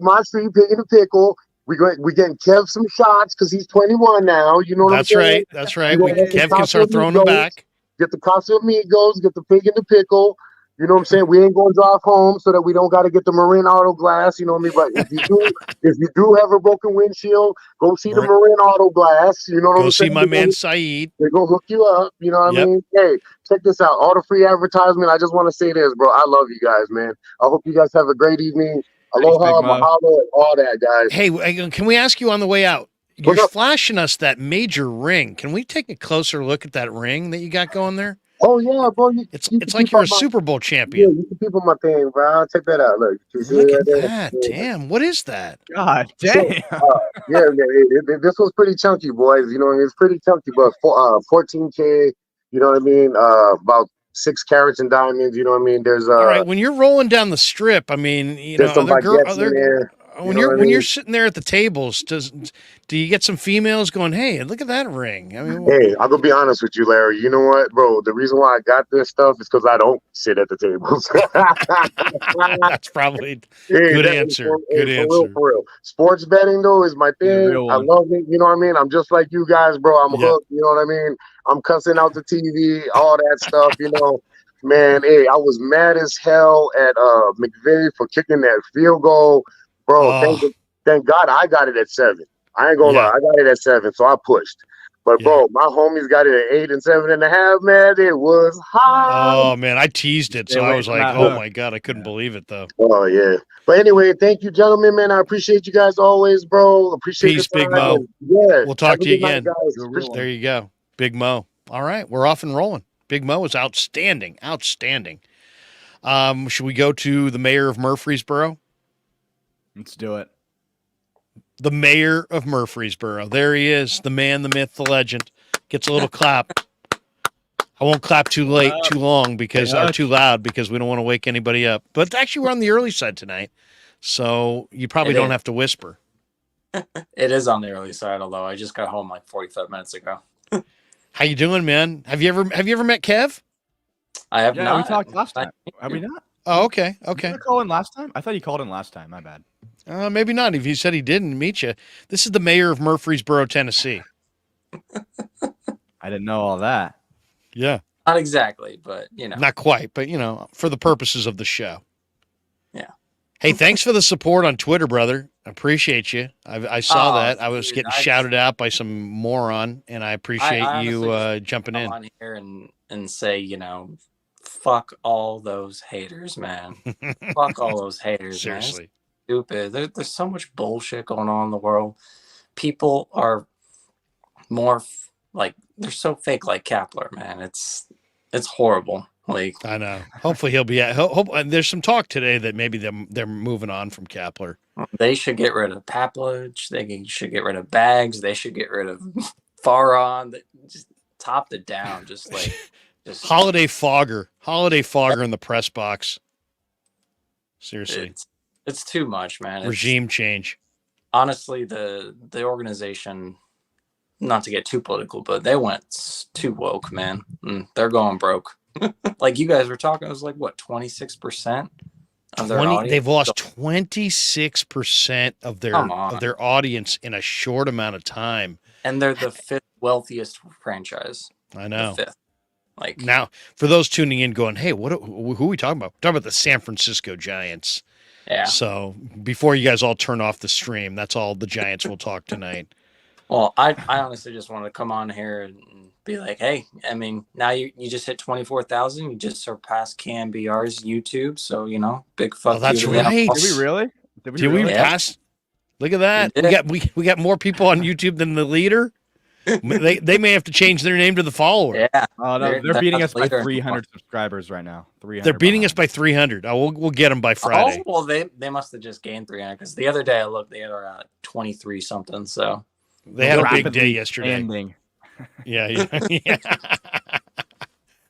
Pig and the Pickle. We're getting Kev some shots because he's 21 now. You know what I'm saying? That's right. Kev can start throwing them back. Get the Casa Amigos, get the Pig and the Pickle. You know what I'm saying? We ain't going to drive home so that we don't got to get the Marin Auto Glass. You know what I mean? But if you do have a broken windshield, go see the Marin Auto Glass. You know what I'm saying? Go see my man Saeed. They're going to hook you up. You know what I mean? Hey, check this out. All the free advertisement. I just want to say this, bro. I love you guys, man. I hope you guys have a great evening. Aloha, mahalo, all that, guys. Hey, can we ask you on the way out? You're flashing us that major ring. Can we take a closer look at that ring that you got going there? Oh, yeah, bro. It's like you're a Super Bowl champion. Yeah, you can peep on my thing, bro. Check that out. Look at that. Damn. What is that? God damn. This was pretty chunky, boys. You know, it's pretty chunky, but 14K, you know what I mean? About 6 carats and diamonds, you know what I mean? There's all right, when you're rolling down the strip, I mean, you know, when you're sitting there at the tables, do you get some females going, "Hey, look at that ring"? I mean, hey, I'm gonna be honest with you, Larry. You know what, bro? The reason why I got this stuff is because I don't sit at the tables. That's probably good answer. Good answer. For real. Sports betting though is my thing. I love it. You know what I mean? I'm just like you guys, bro. I'm hooked. You know what I mean? I'm cussing out the TV, all that stuff. You know, man. Hey, I was mad as hell at McVay for kicking that field goal. Bro, thank God I got it at 7. I ain't gonna lie, I got it at 7, so I pushed. But Yeah. bro, my homies got it at 8 and 7.5. Man, it was hot. Oh man, I teased it, Stay so I away was from like, that "Oh hook. my god, I couldn't Yeah. believe it though." Oh yeah. But anyway, thank you, gentlemen. Man, I appreciate you guys always, bro. Appreciate Peace, the Big time. Mo. And yeah. We'll talk Have a to you good night, again. guys. You're a real Appreciate one. There you go, Big Mo. All right, we're off and rolling. Big Mo is outstanding, outstanding. Should we go to the mayor of Murfreesboro? Let's do it. The mayor of Murfreesboro. There he is, the man, the myth, the legend. Gets a little clap. I won't clap too late, too long because or too loud because we don't want to wake anybody up. But actually, we're on the early side tonight, so you probably don't have to whisper. It is on the early side, although I just got home like 45 minutes ago. How you doing, man? Have you ever met Kev? I have Yeah, not. we talked last time. Have we not? Oh, okay, Did okay. you call in last time? I thought he called in last time. My bad. Maybe not. If he said he didn't meet you, this is the mayor of Murfreesboro, Tennessee. I didn't know all that. Yeah, Not exactly, but you know. not quite, but for the purposes of the show. Yeah. Hey, thanks for the support on Twitter, brother. I appreciate you. I saw that. I was dude, getting shouted out by some moron, and I appreciate I you honestly jumping come in. on here and say, fuck all those haters, man. Fuck all those haters, man. Seriously. It's stupid. There's so much bullshit going on in the world. People are more they're so fake, like Kapler, man. It's horrible. Like, I know. Hopefully he'll be at. Hope there's some talk today that maybe they're moving on from Kapler. they should get rid of Paplich. They should get rid of Bags. They should get rid of Faron. Just top to down. Just Holiday Fogger in the press box. Seriously, it's too much, man. Regime change. Honestly, the organization, not to get too political, but they went too woke, man. They're going broke. Like you guys were talking, it was like what, 26% of their audience. They've lost 26% of their audience in a short amount of time, and they're the 5th wealthiest franchise. I know. The 5th. Like, now, for those tuning in, going, "Hey, who are we talking about?" We're talking about the San Francisco Giants. yeah. So before you guys all turn off the stream, that's all the Giants will talk tonight. Well, I honestly just wanted to come on here and be like, hey, I mean, now you just hit 24,000. You just surpassed KMBR's YouTube. So, big fuck you. That's to right. them. Did we really? Did we pass? Look at that. We got more people on YouTube than the leader. They may have to change their name to the follower. Yeah. Oh, no, they're beating us by later. 300 subscribers right now. 300. They're beating us by 300. Oh, we'll get them by Friday. Oh, well, they must have just gained 300 because the other day I looked, they were at 23 something. So they had a big rapidly day yesterday. expanding. Yeah.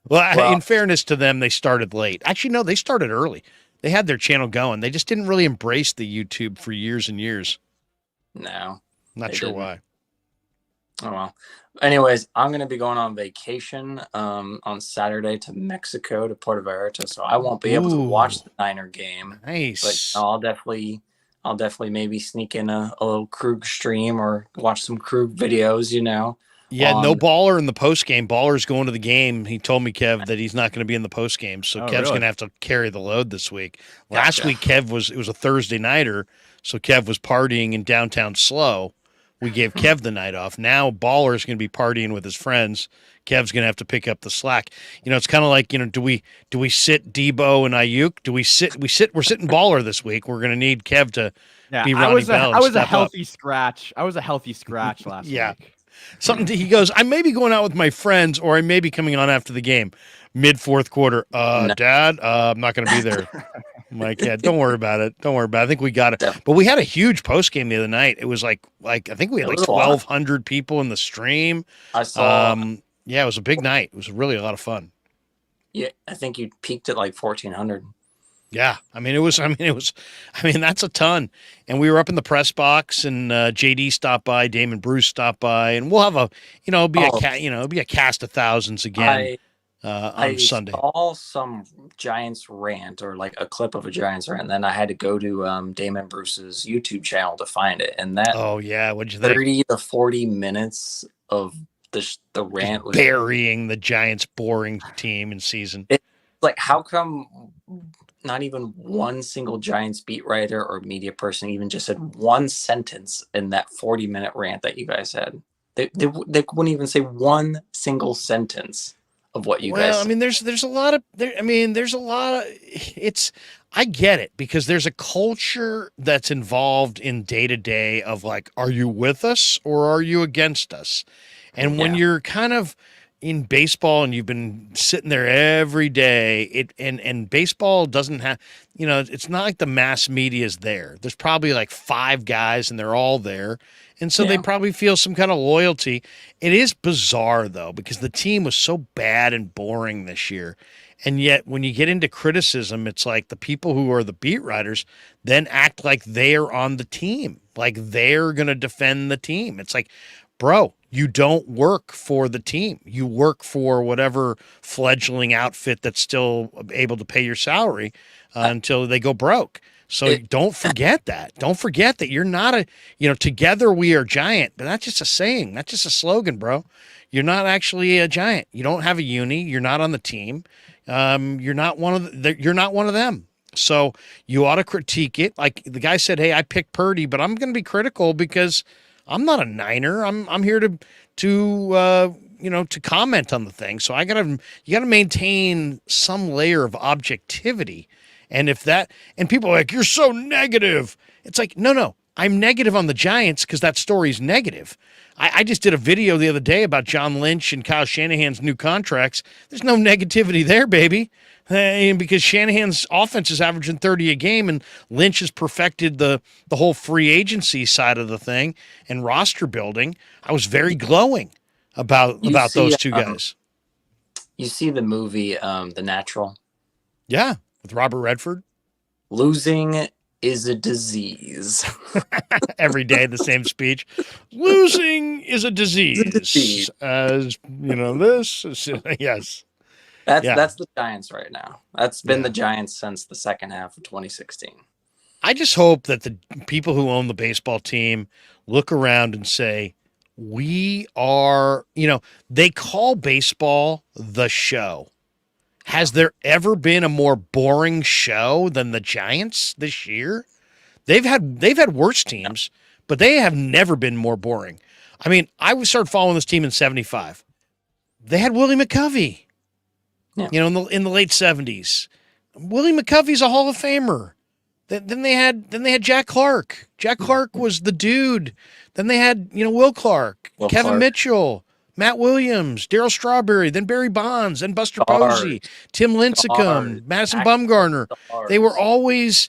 Well, in fairness to them, they started late. Actually, no, they started early. They had their channel going. They just didn't really embrace the YouTube for years and years. no. Not They sure didn't. why. Oh, well. Anyways, I'm going to be going on vacation on Saturday to Mexico, to Puerto Vallarta. So I won't be able to watch the Niner game. Nice. But I'll definitely maybe sneak in a little Krug stream or watch some Krug videos, Yeah, no Baller in the post game. Baller's going to the game. He told me, Kev, that he's not going to be in the post game, so Kev's really? going to have to carry the load this week. Gotcha. Last week, it was a Thursday nighter, so Kev was partying in downtown Slow. We gave Kev the night off. Now Baller's going to be partying with his friends. Kev's going to have to pick up the slack. It's kind of like, do we sit Debo and Ayuk? We're sitting Baller this week. We're going to need Kev to be Ronnie Bell. I was a healthy scratch. I was a healthy scratch last week. He goes, I may be going out with my friends, or I may be coming on after the game, mid fourth quarter. No. Dad, I'm not going to be there. I'm like, yeah, don't worry about it. Don't worry about it. I think we got it. But we had a huge post game the other night. It was like I think we had like 1,200 people in the stream. I saw. Yeah, it was a big night. It was really a lot of fun. Yeah, I think you peaked at like 1,400. Yeah, that's a ton. And we were up in the press box, and JD stopped by, Damon Bruce stopped by, and we'll have it'll be a cast of thousands again on Sunday. I saw some Giants rant, or like a clip of a Giants rant, and then I had to go to Damon Bruce's YouTube channel to find it. And that what'd you think? 30 to 40 minutes of the rant was burying the Giants' boring team and season. It's like, how come not even one single Giants beat writer or media person even just said one sentence in that 40-minute rant that you guys had? They wouldn't even say one single sentence of what you guys. Well, I mean, there's a lot of there's a lot of it's. I get it because there's a culture that's involved in day to day of like, are you with us or are you against us? And when you're kind of in baseball and you've been sitting there every day, and baseball doesn't have, it's not like the mass media is there. There's probably like 5 guys and they're all there. And so they probably feel some kind of loyalty. It is bizarre though, because the team was so bad and boring this year. And yet when you get into criticism, it's like the people who are the beat writers then act like they're on the team, like they're going to defend the team. It's like, bro, you don't work for the team. You work for whatever fledgling outfit that's still able to pay your salary until they go broke. So don't forget that. Don't forget that you're not together we are giant, but that's just a saying. That's just a slogan, bro. You're not actually a giant. You don't have a uni. You're not on the team. You're not one of them. So you ought to critique it. Like the guy said, hey, I picked Purdy, but I'm going to be critical because I'm not a Niner. I'm here to comment on the thing. So you gotta maintain some layer of objectivity. And and people are like, you're so negative. It's like, no, I'm negative on the Giants because that story's negative. I just did a video the other day about John Lynch and Kyle Shanahan's new contracts. There's no negativity there, baby. Because Shanahan's offense is averaging 30 a game and Lynch has perfected the whole free agency side of the thing and roster building. I was very glowing about those two guys. You see the movie The Natural? Yeah, with Robert Redford. Losing is a disease. Every day the same speech. Losing is a disease. As this is, yes. That's the Giants right now. That's been the Giants since the second half of 2016. I just hope that the people who own the baseball team look around and say, we are, they call baseball the show. Has there ever been a more boring show than the Giants this year? They've had worse teams, but they have never been more boring. I mean, I started following this team in 75. They had Willie McCovey. Yeah. In the late 70s. Willie McCovey's a Hall of Famer. Then they had Jack Clark. Jack Clark was the dude. Then they had, Will Clark, Kevin Mitchell, Matt Williams, Darryl Strawberry, then Barry Bonds, then Buster Posey, Tim Lincecum, Madison Bumgarner. They were always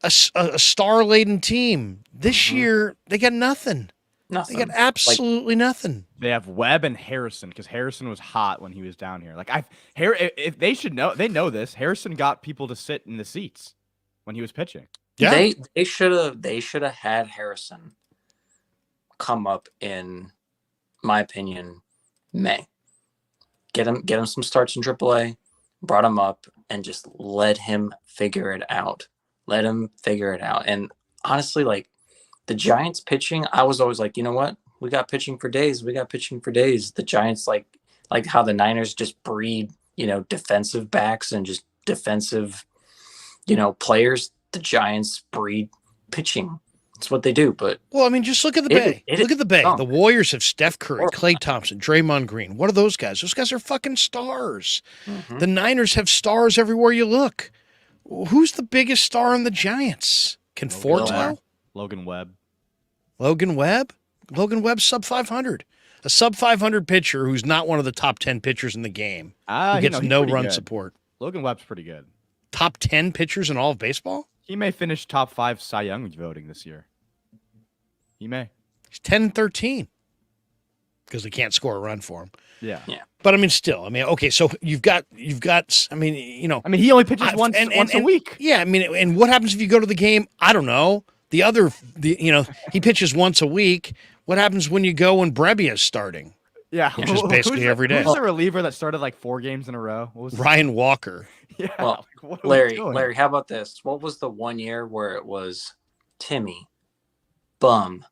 a star-laden team. This year, they got nothing. They got absolutely nothing. They have Webb and Harrison because Harrison was hot when he was down here. If they should know, they know this. Harrison got people to sit in the seats when he was pitching. Yeah, they should have had Harrison come up in my opinion, May. Get him some starts in AAA, brought him up, and just let him figure it out. Let him figure it out. And honestly, the Giants pitching, I was always like, you know what? We got pitching for days. We got pitching for days. The Giants, like how the Niners just breed, defensive backs and just defensive, players. The Giants breed pitching. That's what they do. But just look at the Bay. Look at the Bay. The Warriors have Steph Curry, Klay Thompson, Draymond Green. What are those guys? Those guys are fucking stars. Mm-hmm. The Niners have stars everywhere you look. Who's the biggest star in the Giants? Can Forto? Logan Webb. Logan Webb's sub 500. A sub 500 pitcher who's not one of the top 10 pitchers in the game. Who gets no run good. Support. Logan Webb's pretty good. Top 10 pitchers in all of baseball? He may finish top 5 Cy Young voting this year. He may. He's 10-13 because they can't score a run for him. Yeah. But still. Okay. So you've got. he only pitches once a week. Yeah. And what happens if you go to the game? I don't know. He pitches once a week. What happens when you go when Brebbia's starting? Yeah, which is basically every day. Who's the reliever that started 4 games in a row? What was Ryan Walker. Yeah. Well, Larry, how about this? What was the one year where it was Timmy, Bum,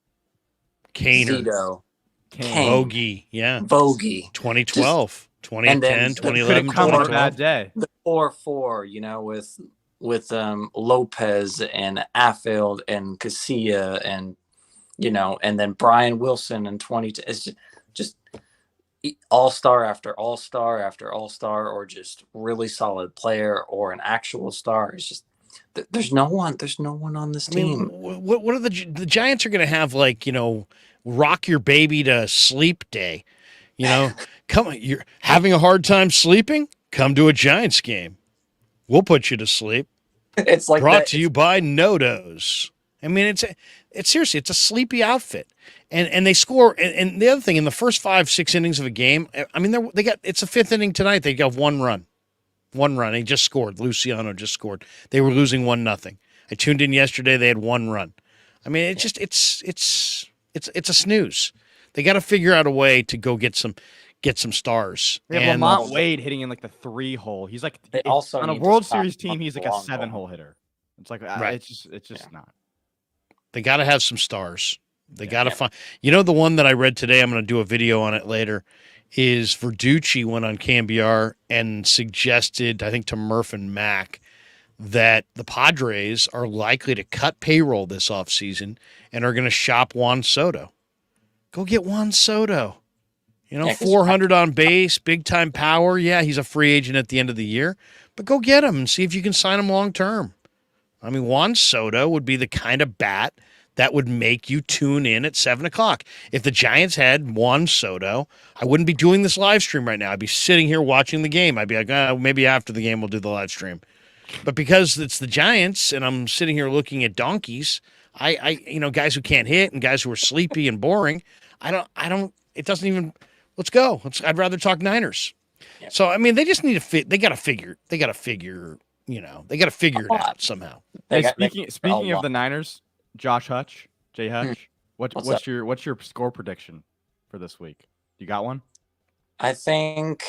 Kaner, Zito, Kane, Vogie, yeah, Vogie, 2012, 2010, 2011, come on a bad day. The 4-4, with Lopez and Affield and Casilla and and then Brian Wilson and 20. all-star after all-star after all-star, or just really solid player, or an actual star. It's just there's no one. There's no one on this I mean, team. what are the Giants are going to have, like, rock your baby to sleep day? Come on, you're having a hard time sleeping? Come to a Giants game. We'll put you to sleep. It's like Brought that. to you by Nodos. I mean, it's seriously, it's a sleepy outfit, and they score. And the other thing, in the first 5-6 innings of a game, I mean, it's a fifth inning tonight. They got one run. He just scored. Luciano just scored. They were losing 1-0. I tuned in yesterday. They had one run. I mean, it's a snooze. They got to figure out a way to go get some stars. We have And Lamont Wade hitting in like the 3-hole. He's like They also on a need to World stop Series team. He's like a long 7-hole hitter. It's like Right. it's just not. they got to have some stars. They got to find. The one that I read today, I'm going to do a video on it later, is Verducci went on KMBR and suggested, I think, to Murph and Mac, that the Padres are likely to cut payroll this offseason and are going to shop Juan Soto. Go get Juan Soto. 400 on base, big time power. Yeah, he's a free agent at the end of the year, but go get him and see if you can sign him long term. I mean, Juan Soto would be the kind of bat that would make you tune in at 7:00. If the Giants had Juan Soto, I wouldn't be doing this live stream right now. I'd be sitting here watching the game. I'd be like, maybe after the game we'll do the live stream. But because it's the Giants and I'm sitting here looking at donkeys, I guys who can't hit and guys who are sleepy and boring, it doesn't even, let's go. I'd rather talk Niners. Yeah. So, I mean, they just need to they got to figure it out somehow. Hey, speaking of the Niners, Josh Hutch, Jay Hutch, what's your score prediction for this week? You got one? I think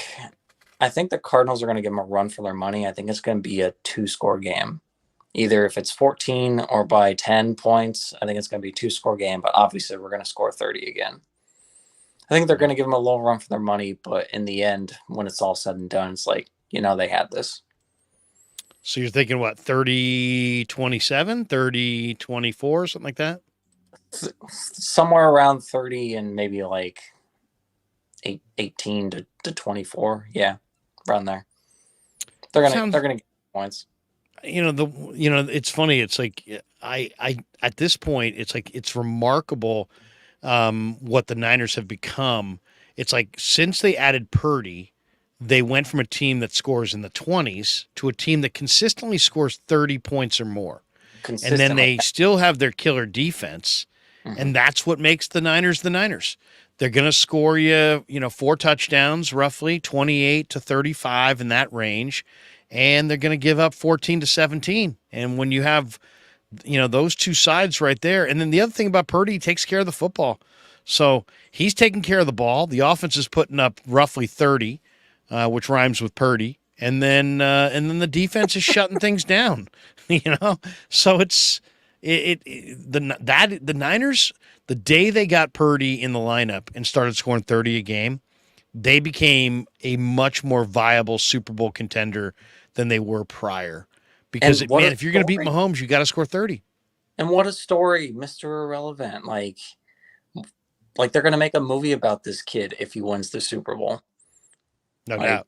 the Cardinals are going to give them a run for their money. I think it's going to be a 2-score game. Either if it's 14 or by 10 points, I think it's going to be a 2-score game, but obviously we're going to score 30 again. I think they're going to give them a little run for their money, but in the end, when it's all said and done, it's like, they had this. So you're thinking what, 30-27, 30-24, something like that? Somewhere around 30 and maybe like 18 to 24. Yeah, around there. They're gonna get points. It's funny. It's like I at this point, it's like it's remarkable what the Niners have become. It's like since they added Purdy, they went from a team that scores in the 20s to a team that consistently scores 30 points or more. And then they still have their killer defense, and that's what makes the Niners the Niners. They're going to score you, 4 touchdowns, roughly 28 to 35 in that range, and they're going to give up 14 to 17. And when you have, those two sides right there, and then the other thing about Purdy, he takes care of the football. So he's taking care of the ball. The offense is putting up roughly 30, which rhymes with Purdy, and then the defense is shutting things down. So it's the Niners. The day they got Purdy in the lineup and started scoring 30 a game, they became a much more viable Super Bowl contender than they were prior. Because, if you're going to beat Mahomes, you got to score 30. And what a story, Mr. Irrelevant. Like they're going to make a movie about this kid if he wins the Super Bowl. No doubt.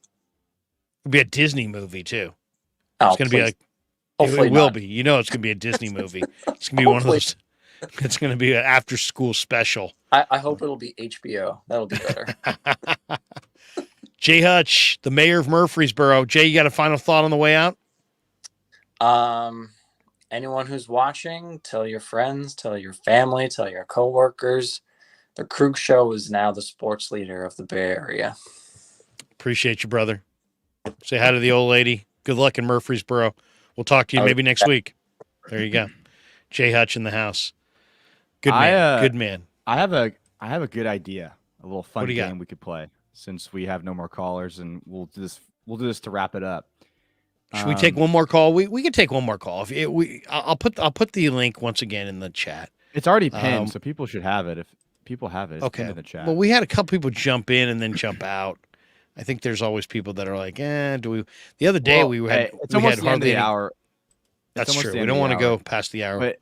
It'll be a Disney movie, too. Oh, it's going to be like, it will be. It's going to be a Disney movie. It's going to be one of those. It's going to be an after-school special. I hope it'll be HBO. That'll be better. Jay Hutch, the mayor of Murfreesboro. Jay, you got a final thought on the way out? Anyone who's watching, tell your friends, tell your family, tell your coworkers. The Krug Show is now the sports leader of the Bay Area. Appreciate you, brother. Say hi to the old lady. Good luck in Murfreesboro. We'll talk to you maybe next week. There you go. Jay Hutch in the house. Good man. Good man. I have a good idea. A little fun game got? we could play since we have no more callers, and we'll do this to wrap it up. Should we take one more call? We could take one more call. I'll put the link once again in the chat. It's already pinned, so people should have it. If people have it, it's pinned in the chat. Well, we had a couple people jump in and then jump out. I think there's always people that are like, do we? The other day it's almost the end of the hour. That's true. We don't want to go past the hour.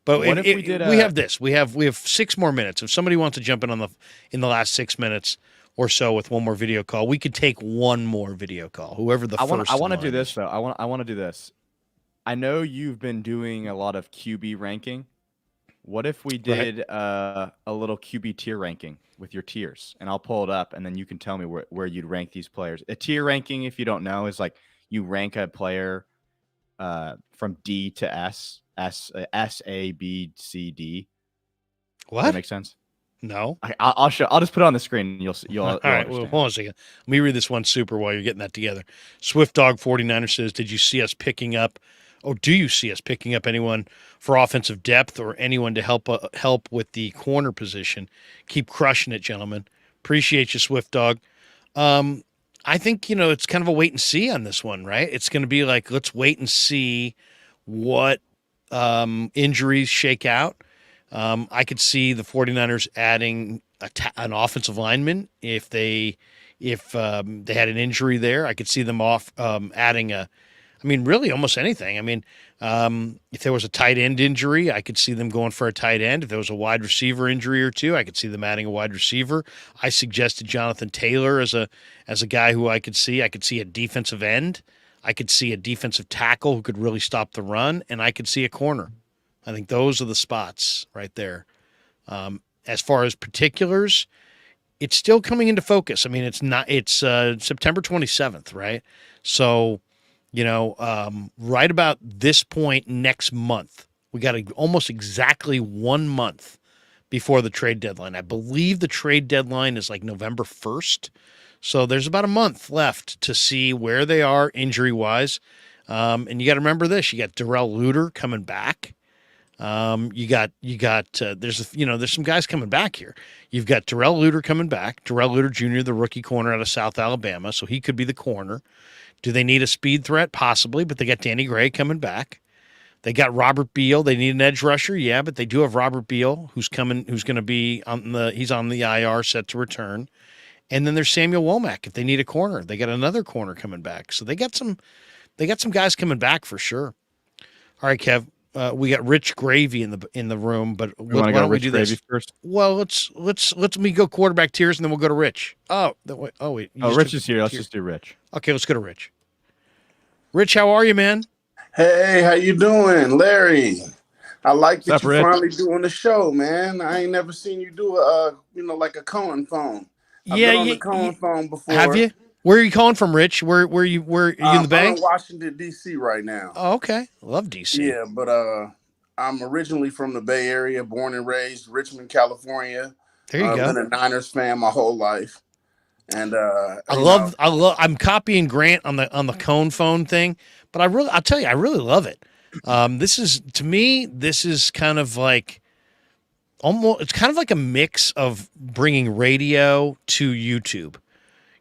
But what if we did? We have this. We have 6 more minutes. If somebody wants to jump in in the last 6 minutes, or so with one more video call. We could take one more video call. Whoever the first. I want to in do line this is. though. I want to do this. I know you've been doing a lot of QB ranking. What if we did a little QB tier ranking with your tiers, and I'll pull it up, and then you can tell me where you'd rank these players. A tier ranking, if you don't know, is like you rank a player from D to S, A, B, C, D. What? Does that make sense? No. I'll show. I'll just put it on the screen, and you'll All right. understand. Well, hold on a second. Let me read this one super while you're getting that together. Swift Dog 49er says, "Did you see us picking up? Oh, do you see us picking up anyone for offensive depth or anyone to help with the corner position? Keep crushing it, gentlemen. Appreciate you, Swift Dog. I think it's kind of a wait and see on this one, right? It's going to be like let's wait and see what injuries shake out. I could see the 49ers adding an offensive lineman if they had an injury there. I could see them adding really almost anything. If there was a tight end injury, I could see them going for a tight end. If there was a wide receiver injury or two, I could see them adding a wide receiver. I suggested Jonathan Taylor as a guy who I could see. I could see a defensive end. I could see a defensive tackle who could really stop the run, and I could see a corner. I think those are the spots right there. As far as particulars, it's still coming into focus. It's September 27th, right? So, right about this point next month, we got almost exactly 1 month before the trade deadline. I believe the trade deadline is like November 1st. So there's about a month left to see where they are injury-wise. And you got to remember this. You got Darrell Luter coming back. There's some guys coming back here. You've got Darrell Luter coming back. Darrell Luter Jr., the rookie corner out of South Alabama. So he could be the corner. Do they need a speed threat? Possibly, but they got Danny Gray coming back. They got Robert Beal. They need an edge rusher. Yeah, but they do have Robert Beal who's going to be he's on the IR set to return. And then there's Samuel Womack if they need a corner. They got another corner coming back. So they got some guys coming back for sure. All right, Kev. We got Rich Gravy in the room, but why don't we do this first? Well, let's me go quarterback tiers, and then we'll go to Rich. Wait. Rich is here. Let's just do Rich. Okay, let's go to Rich. Rich, how are you, man? Hey, how you doing, Larry? I like that you're Rich? finally doing the show, man. I ain't never seen you do like a Cohen phone. I've been on the Cohen phone before. Have you? Where are you calling from, Rich? Where are you in the Bay? I'm in Washington, D.C. right now. Oh, okay. Love D.C. Yeah, but I'm originally from the Bay Area, born and raised Richmond, California. There you go. Been a Niners fan my whole life. And I'm copying Grant on the Cone phone thing, but I'll tell you, I really love it. This is kind of like it's kind of like a mix of bringing radio to YouTube.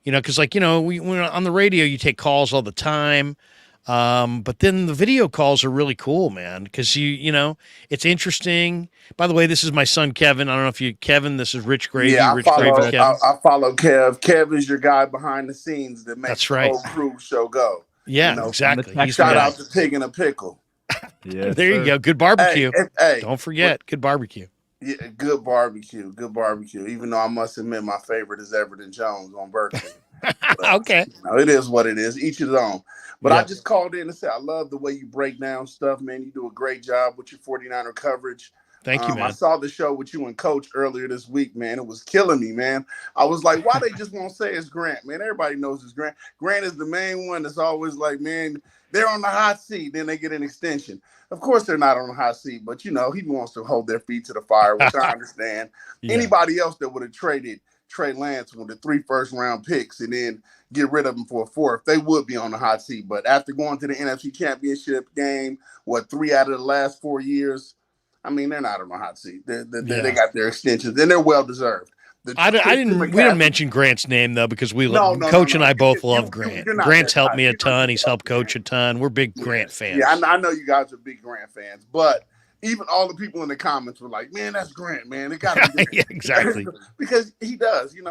Because when on the radio you take calls all the time, but then the video calls are really cool, man. Because it's interesting. By the way, this is my son Kevin. I don't know if Kevin. This is Rich Gravy. Yeah, Rich Gravy, Kevin. I follow Kev. Kev is your guy behind the scenes that makes the whole crew show go. Yeah, exactly. Shout out to Pig and a Pickle. Yeah, there you go. Good barbecue. Hey, don't forget, good barbecue. Yeah, good barbecue. Even though I must admit my favorite is Everton Jones on Berkeley. Okay. It is what it is. Each his own. But I just called in to say I love the way you break down stuff, man. You do a great job with your 49er coverage. Thank you, man. I saw the show with you and Coach earlier this week, man. It was killing me, man. I was like, why they just won't say it's Grant, man? Everybody knows it's Grant. Grant is the main one that's always like, man, they're on the hot seat. Then they get an extension. Of course, they're not on the hot seat, but, he wants to hold their feet to the fire, which I understand. Yeah. Anybody else that would have traded Trey Lance with the 3 first-round picks and then get rid of him for a 4th, they would be on the hot seat. But after going to the NFC Championship game, 3 out of the last 4 years, they're not on the hot seat. They got their extensions, and they're well-deserved. We didn't mention Grant's name, though, because Coach and I both love Grant. Grant's helped me a ton. He's helped Coach a ton. We're big Grant fans. Yeah, I know you guys are big Grant fans, but even all the people in the comments were like, man, that's Grant, man. It got to be yeah, exactly. Because he does, he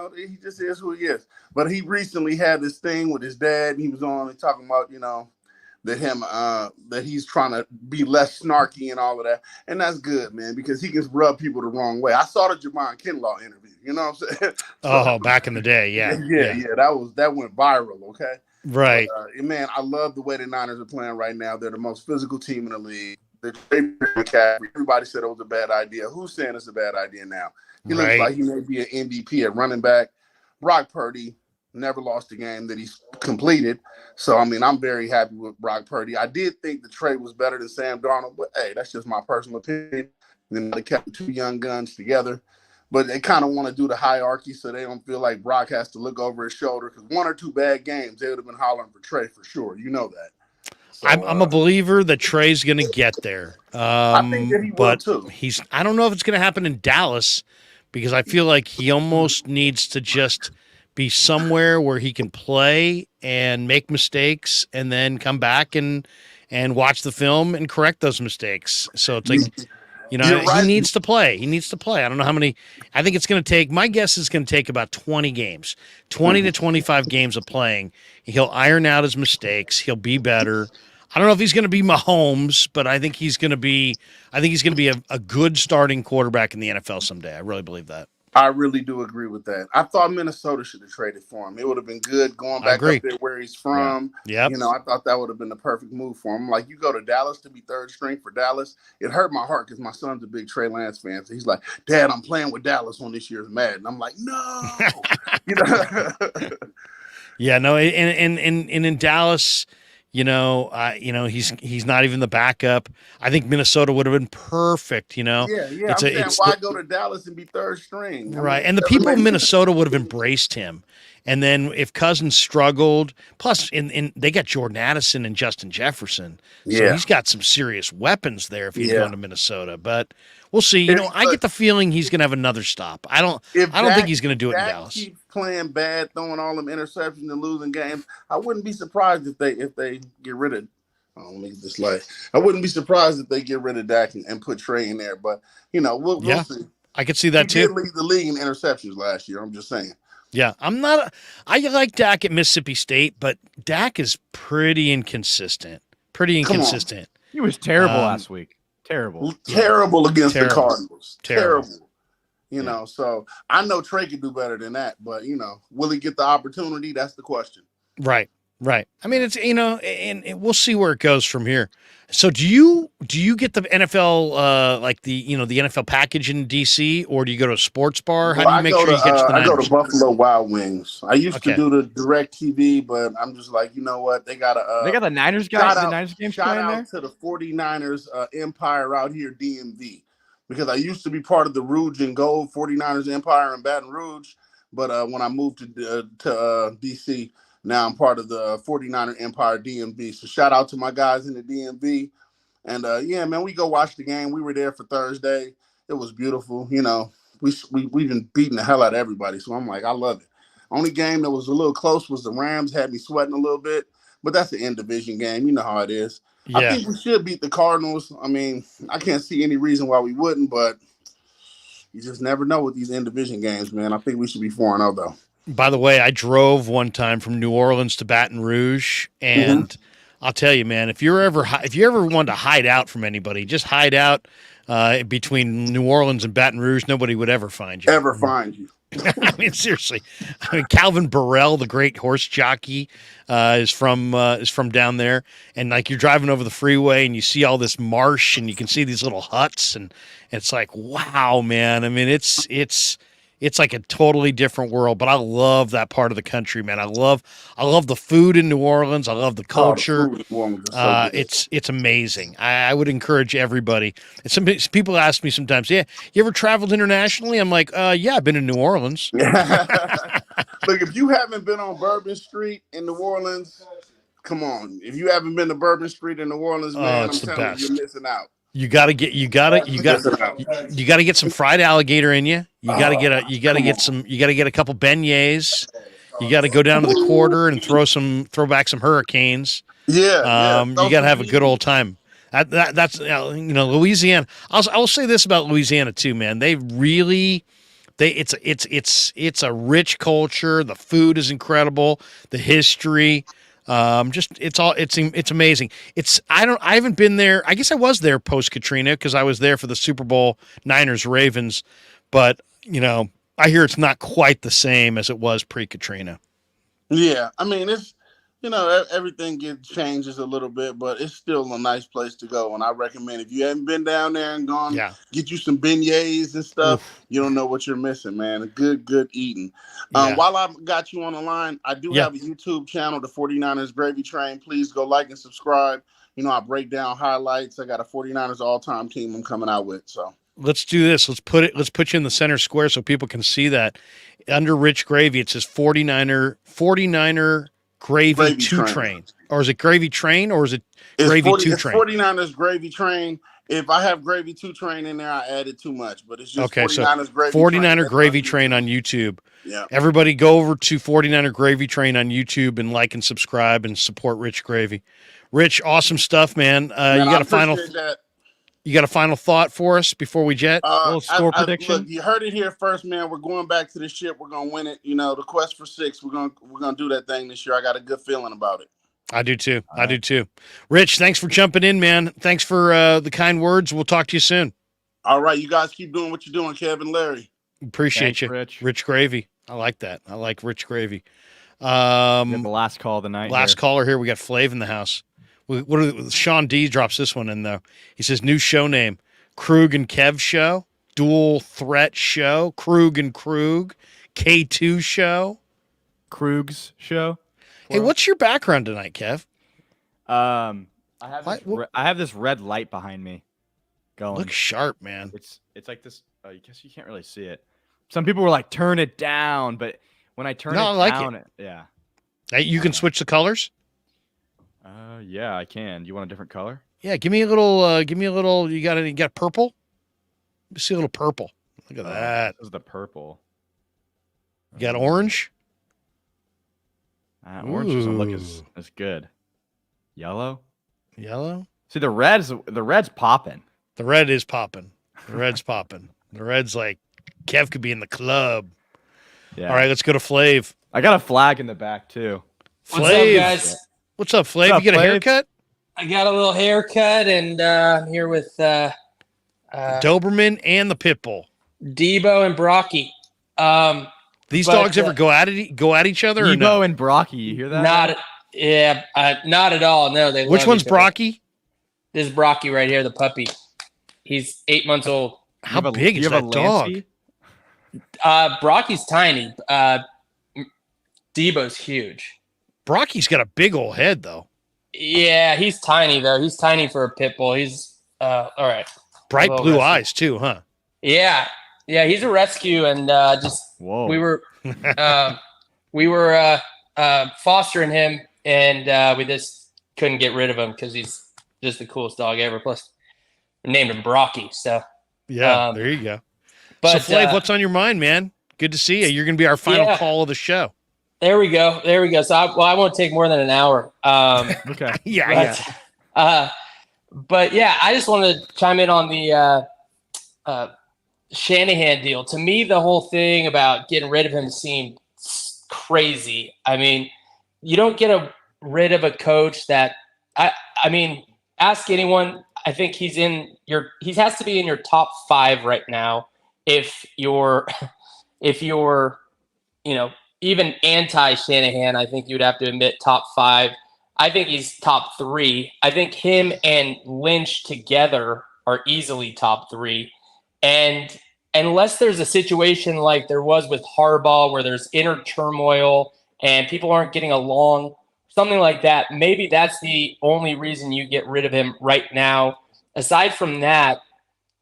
just is who he is. But he recently had this thing with his dad, and he was on and talking about, that he's trying to be less snarky and all of that, and that's good, man, because he can rub people the wrong way. I saw the Javon Kinlaw interview, you know what I'm saying? Oh, back in the day, yeah. That went viral, okay. Right. But, man, I love the way the Niners are playing right now. They're the most physical team in the league. Everybody said it was a bad idea. Who's saying it's a bad idea now? He looks like he may be an MVP at running back. Brock Purdy never lost a game that he's completed. So, I mean, I'm very happy with Brock Purdy. I did think the trade was better than Sam Darnold, but, hey, that's just my personal opinion. Then they kept the two young guns together. But they kind of want to do the hierarchy so they don't feel like Brock has to look over his shoulder, because one or two bad games, they would have been hollering for Trey for sure. You know that. So, I'm a believer that Trey's going to get there. I think that he will too. I don't know if it's going to happen in Dallas, because I feel like he almost needs to just be somewhere where he can play and make mistakes and then come back and watch the film and correct those mistakes. So it's like, he needs to play. He needs to play. I don't know how many. I think it's going to take, my guess is going to take about 20 games, 20 to 25 games of playing. He'll iron out his mistakes. He'll be better. I don't know if he's going to be Mahomes, but I think he's going to be a good starting quarterback in the NFL someday. I really believe that. I really do agree with that. I thought Minnesota should have traded for him. It would have been good going back up there where he's from. Yeah. You know, I thought that would have been the perfect move for him. Like, you go to Dallas to be third string for Dallas. It hurt my heart because my son's a big Trey Lance fan. So he's like, Dad, I'm playing with Dallas on this year's Madden. I'm like, no. Yeah, no, and in Dallas, he's not even the backup. I think Minnesota would have been perfect. Yeah. I'm saying, why go to Dallas and be third string? Right, and the people in Minnesota would have embraced him. And then if Cousins struggled, plus they got Jordan Addison and Justin Jefferson, so he's got some serious weapons there if he's going to Minnesota. But we'll see. I get the feeling he's going to have another stop. I don't think he's going to do it in Dallas. Keeps playing bad, throwing all them interceptions and losing games, I wouldn't be surprised if they get rid of. Let me get this light. I wouldn't be surprised if they get rid of Dak and put Trey in there. But we'll see. I could see that too. He did lead the league in interceptions last year. I'm just saying. Yeah, I like Dak at Mississippi State, but Dak is pretty inconsistent. He was terrible last week. Terrible against the Cardinals. Terrible. So I know Trey could do better than that, but will he get the opportunity? That's the question. Right. I mean, it's and we'll see where it goes from here. So do you get the NFL the NFL package in DC, or do you go to a sports bar? How do you make sure you get to the Niners? I go to Buffalo Wild Wings. I used to do the direct TV, but I'm just like, you know what? They got the Niners guys. The Niners games shout out to the 49ers empire out here, DMV, because I used to be part of the Rouge and Gold 49ers empire in Baton Rouge, but when I moved to DC. Now I'm part of the 49er Empire DMV. So shout out to my guys in the DMV. And man, we go watch the game. We were there for Thursday. It was beautiful. We've been beating the hell out of everybody. So I'm like, I love it. Only game that was a little close was the Rams. Had me sweating a little bit, but that's an end division game. You know how it is. Yeah. I think we should beat the Cardinals. I mean, I can't see any reason why we wouldn't, but you just never know with these end division games, man. I think we should be 4-0 though. By the way, I drove one time from New Orleans to Baton Rouge, and I'll tell you, man, if you ever wanted to hide out from anybody, just hide out between New Orleans and Baton Rouge. Nobody would ever find you. I mean, seriously. I mean, Calvin Burrell, the great horse jockey, is from down there, and like you're driving over the freeway and you see all this marsh and you can see these little huts, and it's like, wow, man. I mean, it's like a totally different world, but I love that part of the country, man. I love the food in New Orleans. I love the culture. It's amazing. I would encourage everybody. And some people ask me sometimes, yeah, you ever traveled internationally? I'm like, yeah, I've been in New Orleans. Look, if you haven't been on Bourbon Street in New Orleans, come on. If you haven't been to Bourbon Street in New Orleans, man, I'm telling you, you're missing out. You gotta get some fried alligator in you. You gotta get a couple beignets. You gotta go down to the quarter and throw back some hurricanes. You gotta have a good old time. That's Louisiana. I will say this about Louisiana too, man. It's a rich culture. The food is incredible. The history. Just it's amazing. I haven't been there. I guess I was there post Katrina because I was there for the Super Bowl Niners Ravens, but I hear it's not quite the same as it was pre Katrina. Yeah, I mean it's everything changes a little bit, but it's still a nice place to go. And I recommend if you haven't been down there and gone, get you some beignets and stuff. Oof. You don't know what you're missing, man. Good eating. Yeah. While I got you on the line, I do have a YouTube channel, the 49ers Gravy Train. Please go like and subscribe. I break down highlights. I got a 49ers all-time team I'm coming out with. So let's do this. Let's put you in the center square so people can see that. Under Rich Gravy, it says 49er Gravy 2 Train. Or is it Gravy Train or is it Gravy 2 Train? 49ers Gravy Train. If I have Gravy 2 Train in there, I added too much, but it's just 49ers Gravy 49er Gravy Train on YouTube. Yeah. Everybody go over to 49er Gravy Train on YouTube and like and subscribe and support Rich Gravy. Rich, awesome stuff, man. You got a final thought for us before we jet? A little score prediction. Look, you heard it here first, man. We're going back to the ship. We're gonna win it. The quest for 6. We're gonna do that thing this year. I got a good feeling about it. I do too. I do too. Rich, thanks for jumping in, man. Thanks for the kind words. We'll talk to you soon. All right, you guys keep doing what you're doing, Kevin, Larry. Appreciate you, Rich Gravy. I like that. I like Rich Gravy. The last call of the night. Last caller here. We got Flav in the house. Sean D drops this one in though. He says new show name: Krug and Kev Show, Dual Threat Show, Krug and Krug, K2 Show, Krug's Show. Hey, what's your background tonight, Kev? I have this red light behind me. Going. Looks sharp, man. It's like this. I guess you can't really see it. Some people were like, "Turn it down," but when I turn it down, yeah. Hey, you can switch the colors. Yeah, I can. Do you want a different color? Yeah, give me a little. You got purple? Let me see a little purple. Look at that. This is the purple. You got orange? Orange doesn't look as good. Yellow? See, the red's popping. The red is popping. The red's popping. The red's like Kev could be in the club. Yeah. All right, let's go to Flav. I got a flag in the back too. Flav. What's up, guys? What's up, Flav? You get a haircut? I got a little haircut, and I'm here with Doberman and the Pitbull. Debo and Brocky. These dogs ever go at each other? Debo or no? and Brocky, you hear that? Not at all. No, they. Which one's Brocky? This is Brocky right here, the puppy. He's 8 months old. How big is that dog? Brocky's tiny. Debo's huge. Brocky's got a big old head, though. Yeah, he's tiny, though. He's tiny for a pit bull. He's all right. Bright blue eyes, too, huh? Yeah. Yeah, he's a rescue, and we were fostering him, and we just couldn't get rid of him because he's just the coolest dog ever. Plus, we named him Brocky. So yeah, there you go. But so, Flav, what's on your mind, man? Good to see you. You're going to be our final call of the show. There we go. So I won't take more than an hour. Okay. But yeah, I just want to chime in on the Shanahan deal. To me, the whole thing about getting rid of him seemed crazy. I mean, you don't get rid of a coach that I mean, ask anyone. I think he has to be in your top 5 right now. If you're, even anti-Shanahan, I think you'd have to admit top 5. I think he's top 3. I think him and Lynch together are easily top 3. And unless there's a situation like there was with Harbaugh where there's inner turmoil and people aren't getting along, something like that, maybe that's the only reason you get rid of him right now. Aside from that,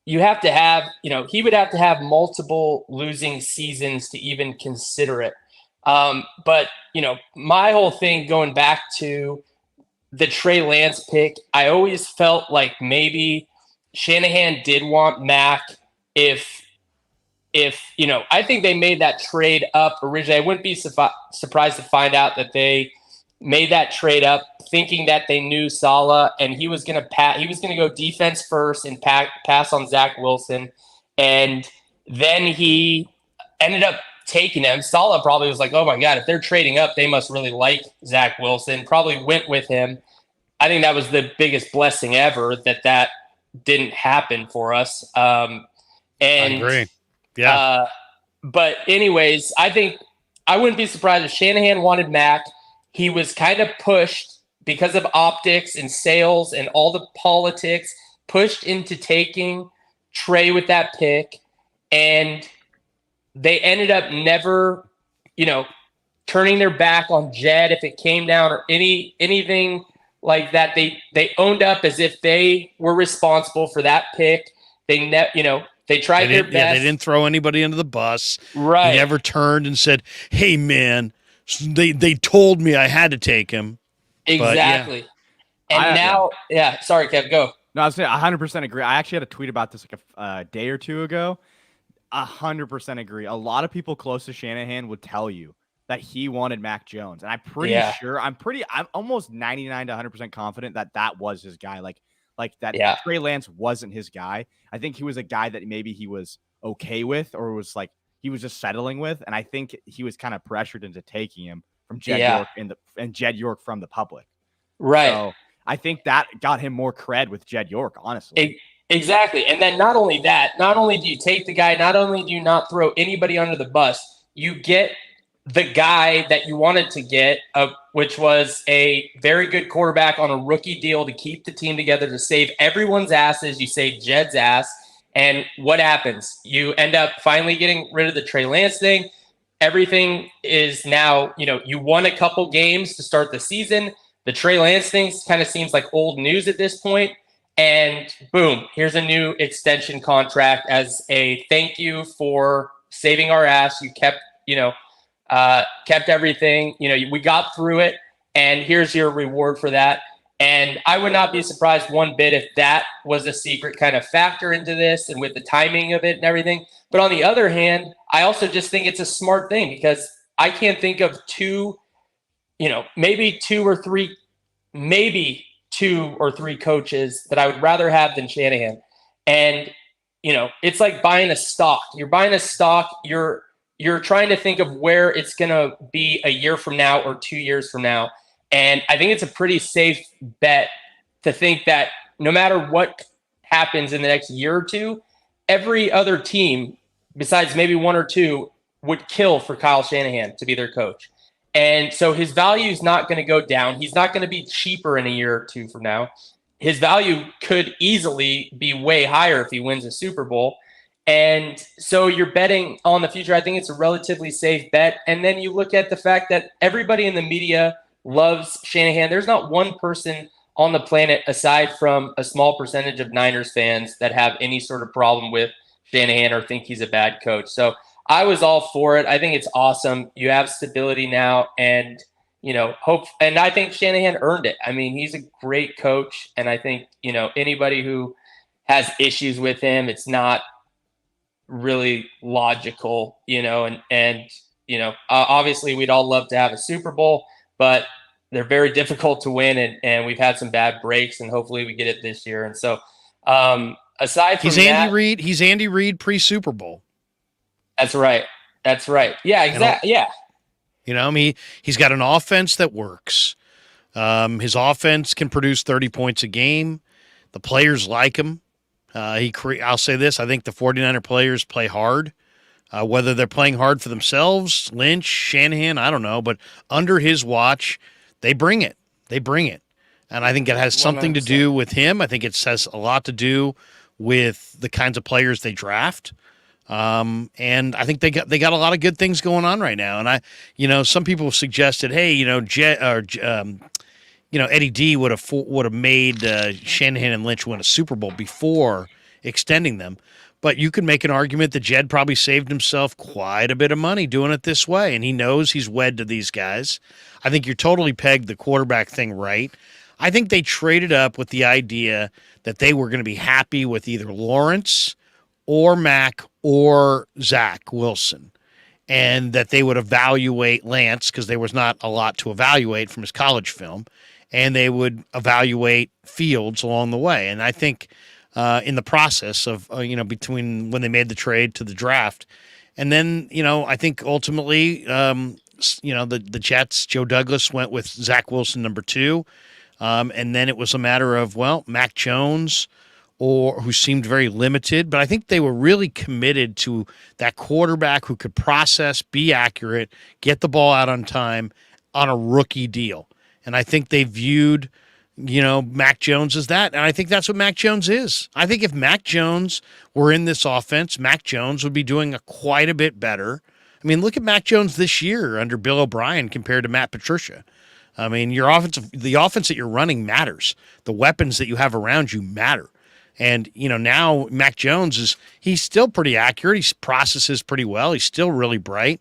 you have to have, he would have to have multiple losing seasons to even consider it. But, my whole thing going back to the Trey Lance pick, I always felt like maybe Shanahan did want Mac if I think they made that trade up originally. I wouldn't be surprised to find out that they made that trade up thinking that they knew Saleh and he was going to go defense first and pass on Zach Wilson. And then he ended up taking him. Saleh probably was like, oh my God, if they're trading up, they must really like Zach Wilson. Probably went with him. I think that was the biggest blessing ever that didn't happen for us. I agree. Yeah. But anyways, I think I wouldn't be surprised if Shanahan wanted Mac. He was kind of pushed because of optics and sales and all the politics, pushed into taking Trey with that pick. And they ended up never, turning their back on Jed if it came down or anything like that. They owned up as if they were responsible for that pick. They tried their best. Yeah, they didn't throw anybody under the bus. Right. He never turned and said, "Hey, man, they told me I had to take him." Exactly. Sorry, Kev, go. No, I was saying 100% agree. I actually had a tweet about this like a day or two ago. 100% agree. A lot of people close to Shanahan would tell you that he wanted Mac Jones, and I'm pretty sure. I'm almost 99 to 100% confident that was his guy. Like that. Yeah. Trey Lance wasn't his guy. I think he was a guy that maybe he was okay with, or was like he was just settling with, and I think he was kind of pressured into taking him from Jed York and Jed York from the public. Right. So I think that got him more cred with Jed York, honestly. Exactly. And then not only do you take the guy, not only do you not throw anybody under the bus, you get the guy that you wanted to get, which was a very good quarterback on a rookie deal to keep the team together, to save everyone's asses. You save Jed's ass. And what happens? You end up finally getting rid of the Trey Lance thing. Everything is now, you won a couple games to start the season. The Trey Lance thing kind of seems like old news at this point. And boom, here's a new extension contract as a thank you for saving our ass. You kept, kept everything. We got through it, and here's your reward for that. And I would not be surprised one bit if that was a secret kind of factor into this, and with the timing of it and everything. But on the other hand, I also just think it's a smart thing, because I can't think of maybe two or three coaches that I would rather have than Shanahan. And, it's like buying a stock. You're buying a stock. You're trying to think of where it's going to be a year from now or 2 years from now. And I think it's a pretty safe bet to think that no matter what happens in the next year or two, every other team besides maybe one or two would kill for Kyle Shanahan to be their coach. And so his value is not going to go down. He's not going to be cheaper in a year or two from now. His value could easily be way higher if he wins a Super Bowl. And so you're betting on the future. I think it's a relatively safe bet. And then you look at the fact that everybody in the media loves Shanahan. There's not one person on the planet, aside from a small percentage of Niners fans, that have any sort of problem with Shanahan or think he's a bad coach. So I was all for it. I think it's awesome. You have stability now, and and I think Shanahan earned it. I mean, he's a great coach, and I think anybody who has issues with him, it's not really logical, obviously we'd all love to have a Super Bowl, but they're very difficult to win, and we've had some bad breaks, and hopefully we get it this year. And so aside from he's Andy Reid pre-Super Bowl. That's right. Yeah, exactly. Yeah. He's got an offense that works. His offense can produce 30 points a game. The players like him. I'll say this. I think the 49er players play hard. Whether they're playing hard for themselves, Lynch, Shanahan, I don't know. But under his watch, they bring it. And I think it has something 100%. To do with him. I think it has a lot to do with the kinds of players they draft. And I think they got a lot of good things going on right now. And some people have suggested, hey, Eddie D would have made Shanahan and Lynch win a Super Bowl before extending them. But you could make an argument that Jed probably saved himself quite a bit of money doing it this way, and he knows he's wed to these guys. I think you're totally pegged the quarterback thing right. I think they traded up with the idea that they were going to be happy with either Lawrence or Mac or Zach Wilson, and that they would evaluate Lance because there was not a lot to evaluate from his college film, and they would evaluate Fields along the way. And I think in the process of, between when they made the trade to the draft, And then, I think ultimately, the Jets, Joe Douglas went with Zach Wilson number 2. And then it was a matter of, Mac Jones, or who seemed very limited, but I think they were really committed to that quarterback who could process, be accurate, get the ball out on time on a rookie deal. And I think they viewed, Mac Jones as that. And I think that's what Mac Jones is. I think if Mac Jones were in this offense, Mac Jones would be doing quite a bit better. I mean, look at Mac Jones this year under Bill O'Brien compared to Matt Patricia. I mean, the offense that you're running matters. The weapons that you have around you matter. And, now Mac Jones he's still pretty accurate. He processes pretty well. He's still really bright.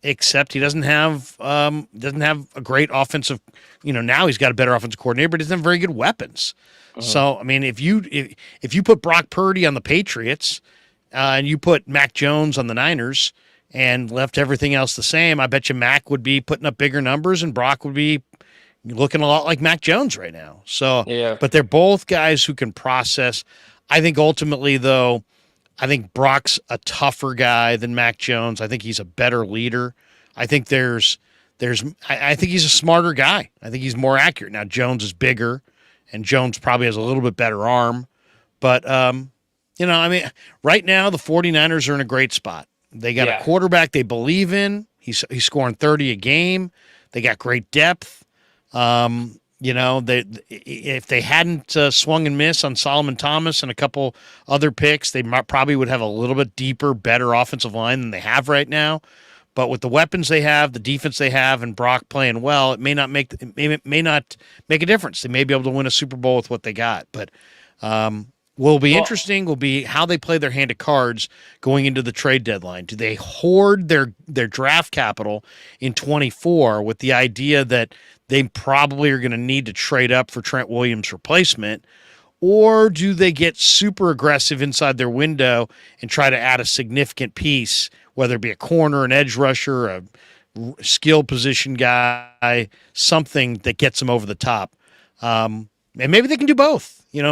Except he doesn't have a great offensive, now he's got a better offensive coordinator, but he doesn't have very good weapons. So, I mean, if you put Brock Purdy on the Patriots, and you put Mac Jones on the Niners and left everything else the same, I bet you Mac would be putting up bigger numbers and Brock would be looking a lot like Mac Jones right now. So, yeah. But they're both guys who can process. I think ultimately, though, I think Brock's a tougher guy than Mac Jones. I think he's a better leader. I think I think he's a smarter guy. I think he's more accurate. Now, Jones is bigger, and Jones probably has a little bit better arm. But, right now, the 49ers are in a great spot. They got a quarterback they believe in. He's scoring 30 a game. They got great depth. If they hadn't swung and missed on Solomon Thomas and a couple other picks, they probably would have a little bit deeper, better offensive line than they have right now. But with the weapons they have, the defense they have, and Brock playing well, it may not make a difference. They may be able to win a Super Bowl with what they got. But interesting will be how they play their hand of cards going into the trade deadline. Do they hoard their draft capital in 24 with the idea that they probably are going to need to trade up for Trent Williams' replacement, or do they get super aggressive inside their window and try to add a significant piece, whether it be a corner, an edge rusher, a skill position guy, something that gets them over the top? And maybe they can do both. They do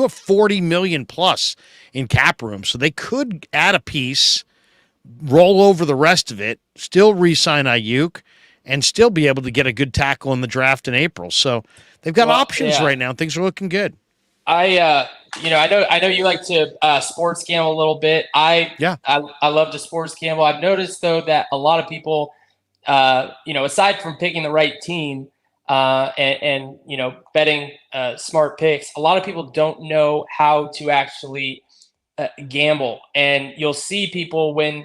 have $40 million plus in cap room, so they could add a piece, roll over the rest of it, still re-sign Ayuk, and still be able to get a good tackle in the draft in April. So they've got options right now. Things are looking good. I know you like to sports gamble a little bit. I love to sports gamble. I've noticed though that a lot of people, aside from picking the right team and betting smart picks, a lot of people don't know how to actually gamble. And you'll see people when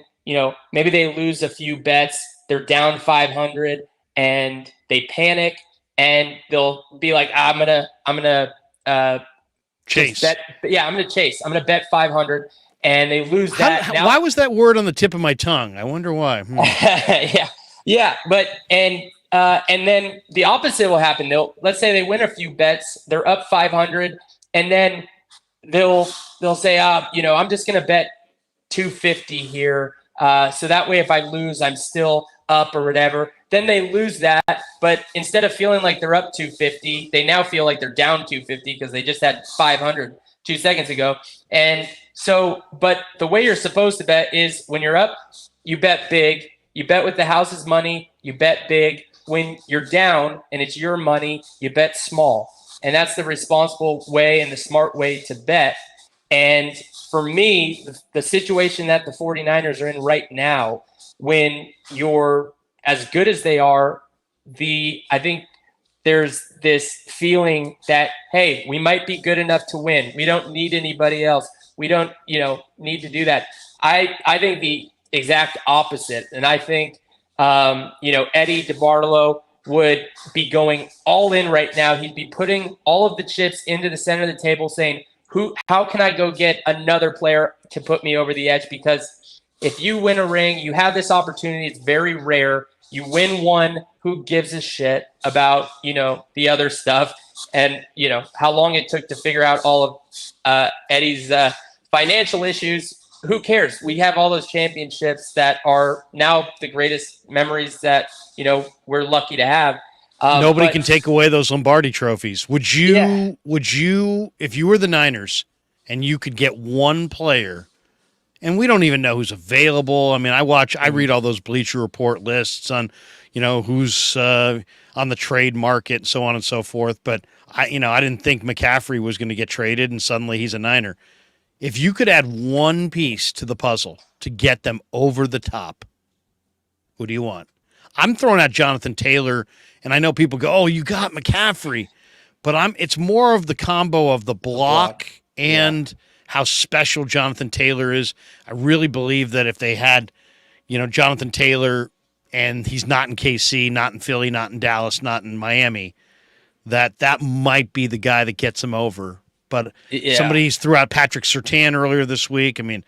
maybe they lose a few bets. They're down 500 and they panic and they'll be like, I'm gonna chase. I'm gonna chase. I'm gonna bet 500, and they lose that. Why was that word on the tip of my tongue? I wonder why. Yeah. But and then the opposite will happen. Let's say they win a few bets. They're up 500, and then they'll say, I'm just gonna bet 250 here. So that way, if I lose, I'm still up or whatever. Then they lose that, but instead of feeling like they're up 250, they now feel like they're down 250 because they just had 500 2 seconds ago. And so, but the way you're supposed to bet is when you're up, you bet big. You bet with the house's money. You bet big. When you're down and it's your money, you bet small. And that's the responsible way and the smart way to bet. And for me, the situation that the 49ers are in right now, when you're as good as they are, I think there's this feeling that, hey, we might be good enough to win. We don't need anybody else. We don't, need to do that. I think the exact opposite. And I think, Eddie DeBartolo would be going all in right now. He'd be putting all of the chips into the center of the table saying, how can I go get another player to put me over the edge? Because if you win a ring, you have this opportunity. It's very rare. You win one, who gives a shit about, the other stuff and, how long it took to figure out all of Eddie's financial issues. Who cares? We have all those championships that are now the greatest memories that, we're lucky to have. Nobody can take away those Lombardi trophies. Would you, if you were the Niners and you could get one player and we don't even know who's available. I mean, I read all those Bleacher Report lists on, who's on the trade market and so on and so forth. But I didn't think McCaffrey was going to get traded, and suddenly he's a Niner. If you could add one piece to the puzzle to get them over the top, who do you want? I'm throwing out Jonathan Taylor, and I know people go, "Oh, you got McCaffrey," but it's more of the combo of the block and how special Jonathan Taylor is. I really believe that if they had, Jonathan Taylor, and he's not in KC, not in Philly, not in Dallas, not in Miami, that might be the guy that gets him over. But somebody's threw out Patrick Surtain earlier this week. I mean,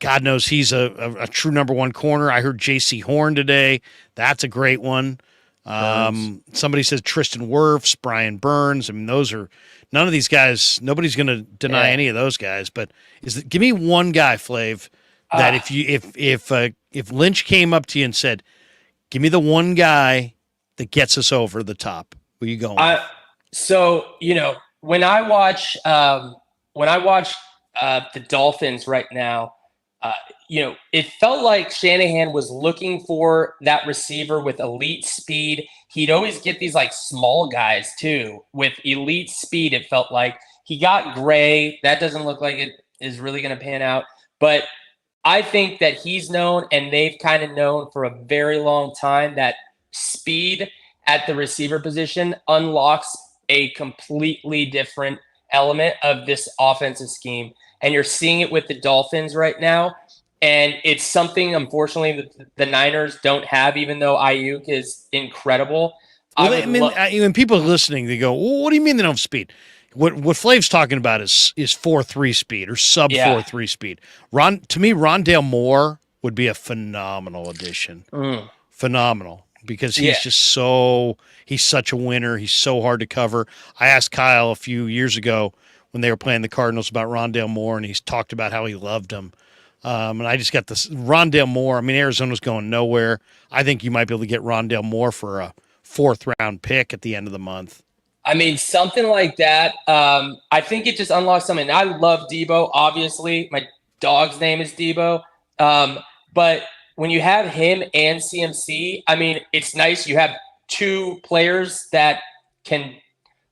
God knows he's a true number one corner. I heard J.C. Horn today. That's a great one. Somebody says Tristan Wirfs, Brian Burns. I mean, those are none of these guys. Nobody's going to deny any of those guys. But give me one guy, Flav, that if Lynch came up to you and said, "Give me the one guy that gets us over the top," who are you going with? So when I watch the Dolphins right now, it felt like Shanahan was looking for that receiver with elite speed. He'd always get these like small guys too with elite speed. It felt like he got Gray. That doesn't look like it is really going to pan out. But I think that he's known, and they've kind of known for a very long time, that speed at the receiver position unlocks a completely different element of this offensive scheme. And you're seeing it with the Dolphins right now. And it's something, unfortunately, that the Niners don't have, even though Ayuk is incredible. Well, when people are listening, they go, well, what do you mean they don't have speed? What Flav's talking about is 4.3 speed or sub 4.3 speed. To me, Rondale Moore would be a phenomenal addition. Phenomenal. Because he's he's such a winner. He's so hard to cover. I asked Kyle a few years ago when they were playing the Cardinals about Rondale Moore, and he's talked about how he loved him. And I just got this Rondale Moore. I mean, Arizona's going nowhere. I think you might be able to get Rondale Moore for a 4th-round pick at the end of the month. I mean, something like that. I think it just unlocks something. I love Debo, obviously. My dog's name is Debo. But when you have him and CMC, I mean, it's nice. You have two players that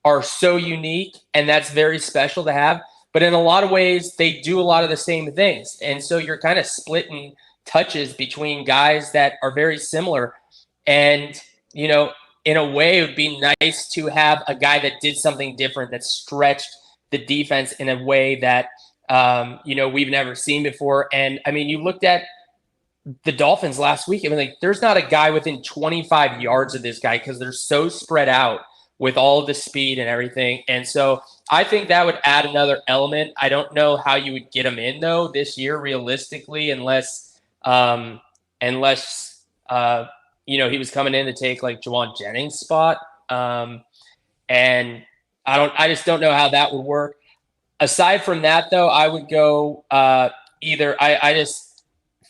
are so unique, and that's very special to have. But in a lot of ways, they do a lot of the same things. And so you're kind of splitting touches between guys that are very similar. And, in a way, it would be nice to have a guy that did something different, that stretched the defense in a way that, we've never seen before. And, I mean, you looked at the Dolphins last week. I mean, there's not a guy within 25 yards of this guy because they're so spread out with all of the speed and everything. And so I think that would add another element. I don't know how you would get him in, though, this year, realistically, unless he was coming in to take like Juwan Jennings' spot. And I just don't know how that would work. Aside from that, though, I would go either. I just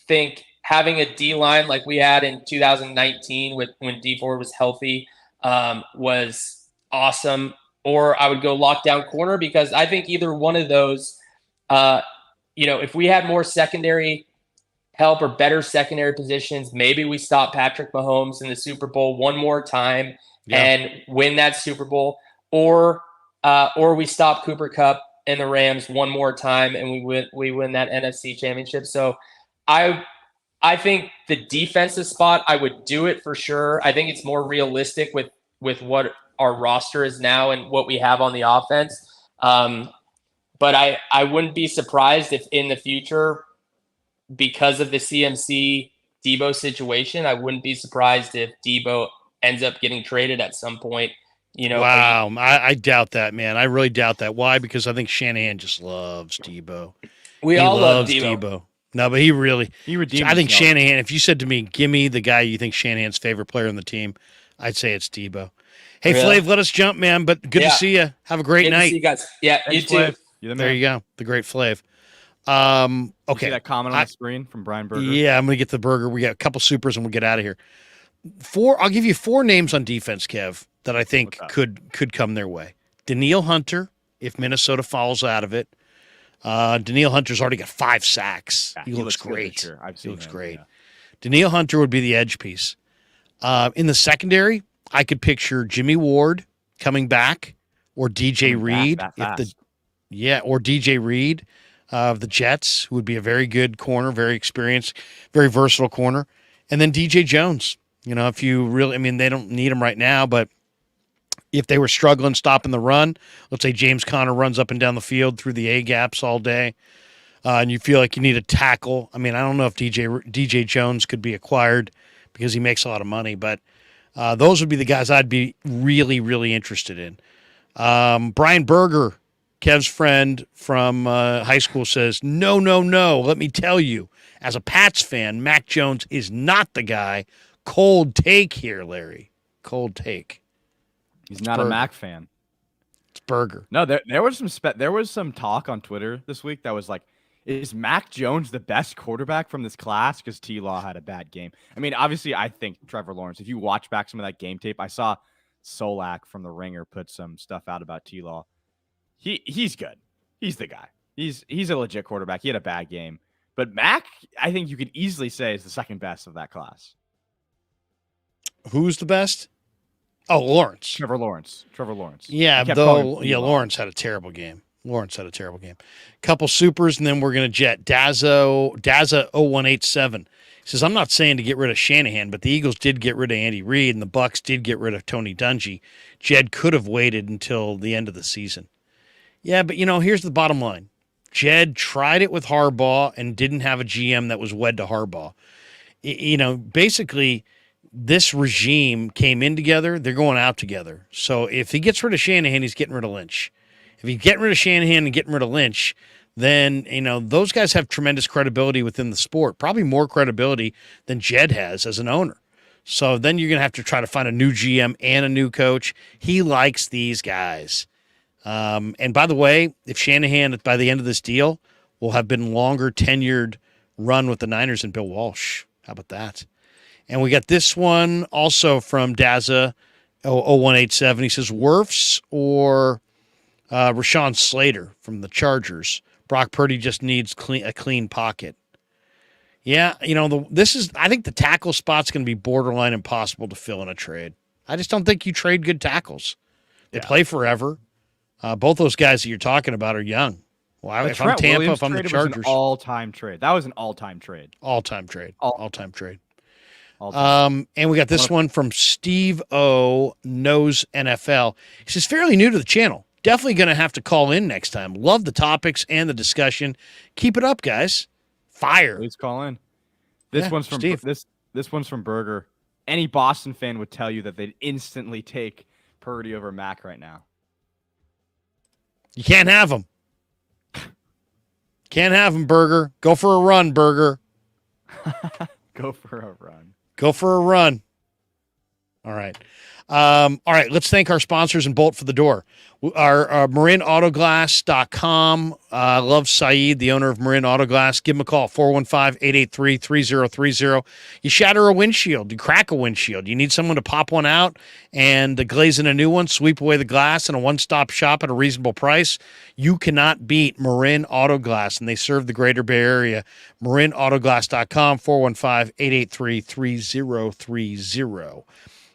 think having a D-line like we had in 2019 when D Ford was healthy was awesome. Or I would go lockdown corner, because I think either one of those, if we had more secondary help or better secondary positions, maybe we stop Patrick Mahomes in the Super Bowl one more time and win that Super Bowl, or we stop Cooper Kupp and the Rams one more time and we win that NFC Championship. So I think the defensive spot, I would do it for sure. I think it's more realistic with what our roster is now and what we have on the offense. But I wouldn't be surprised if in the future, because of the CMC Debo situation, I wouldn't be surprised if Debo ends up getting traded at some point. Wow. I doubt that, man. I really doubt that. Why? Because I think Shanahan just loves Debo. He all love Debo. No, but he redeemed I think himself. Shanahan, if you said to me, give me the guy you think Shanahan's favorite player on the team, I'd say it's Debo. Hey, Really? Flav, let us jump, man. But good to see you. Have a great Good to night. see you guys. Yeah, Thanks, you too. Flav. You're the man. There you go. The great Flav. You Okay. see that comment on the screen from Brian Berger? Yeah, I'm going to get the burger. We got a couple supers and we'll get out of here. I'll give you 4 names on defense, Kev, that I think could come their way. Daniil Hunter, if Minnesota falls out of it. Daniil Hunter's already got 5 sacks. Yeah, he looks good this great. year. I've He seen looks him, great. yeah. Daniil Hunter would be the edge piece. In the secondary, I could picture Jimmy Ward coming back, or DJ Coming back Reed. that fast. Or DJ Reed of the Jets, who would be a very good corner, very experienced, very versatile corner. And then DJ Jones. If you really, I mean, they don't need him right now, but if they were struggling stopping the run, let's say James Conner runs up and down the field through the A gaps all day, and you feel like you need a tackle. I mean, I don't know if DJ Jones could be acquired because he makes a lot of money, but those would be the guys I'd be really, really interested in. Brian Berger, Kev's friend from high school, says, no. Let me tell you, as a Pats fan, Mac Jones is not the guy. Cold take here, Larry. Cold take. He's not a Mac fan. It's Berger. No, there was some talk on Twitter this week that was like, is Mac Jones the best quarterback from this class? Because T-Law had a bad game. I mean, obviously, I think Trevor Lawrence. If you watch back some of that game tape, I saw Solak from The Ringer put some stuff out about T-Law. He's good. He's the guy. He's a legit quarterback. He had a bad game. But Mac, I think you could easily say is the second best of that class. Who's the best? Oh, Lawrence. Trevor Lawrence. Yeah, Lawrence had a terrible game. Couple supers, and then we're going to jet. Daza 0187. He says, I'm not saying to get rid of Shanahan, but the Eagles did get rid of Andy Reid, and the Bucs did get rid of Tony Dungy. Jed could have waited until the end of the season. Yeah, but, here's the bottom line. Jed tried it with Harbaugh and didn't have a GM that was wed to Harbaugh. Basically, this regime came in together. They're going out together. So if he gets rid of Shanahan, he's getting rid of Lynch. If he's getting rid of Shanahan and getting rid of Lynch, then, those guys have tremendous credibility within the sport, probably more credibility than Jed has as an owner. So then you're going to have to try to find a new GM and a new coach. He likes these guys. And by the way, if Shanahan, by the end of this deal, will have been longer tenured run with the Niners than Bill Walsh. How about that? And we got this one also from Daza 0187. He says, Wirfs or Rashawn Slater from the Chargers. Brock Purdy just needs a clean pocket. Yeah, I think the tackle spot's going to be borderline impossible to fill in a trade. I just don't think you trade good tackles. They play forever. Both those guys that you're talking about are young. Well, if I'm Tampa, if I'm the Chargers. Was an all-time trade. That was an all-time trade. All-time trade. And we got this one from Steve O. Knows NFL. He says, fairly new to the channel. Definitely going to have to call in next time. Love the topics and the discussion. Keep it up, guys. Fire. Please call in. This one's from Steve. This one's from Berger. Any Boston fan would tell you that they'd instantly take Purdy over Mac right now. You can't have him. Can't have him, Berger. Go for a run, Berger. Go for a run. Go for a run. All right. All right, let's thank our sponsors and bolt for the door. Our MarinAutoglass.com. Love Saeed, the owner of Marin Autoglass. Give him a call, 415-883-3030. You shatter a windshield. You crack a windshield. You need someone to pop one out and glaze in a new one, sweep away the glass in a one-stop shop at a reasonable price. You cannot beat Marin Autoglass, and they serve the greater Bay Area. MarinAutoglass.com, 415-883-3030.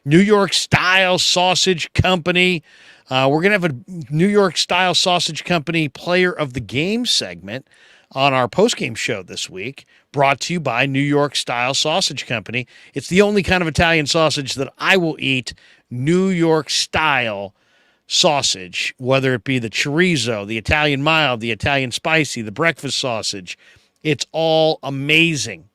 New York Style Sausage Company. We're going to have a New York Style Sausage Company Player of the Game segment on our postgame show this week, brought to you by New York Style Sausage Company. It's the only kind of Italian sausage that I will eat, New York Style sausage, whether it be the chorizo, the Italian mild, the Italian spicy, the breakfast sausage. It's all amazing.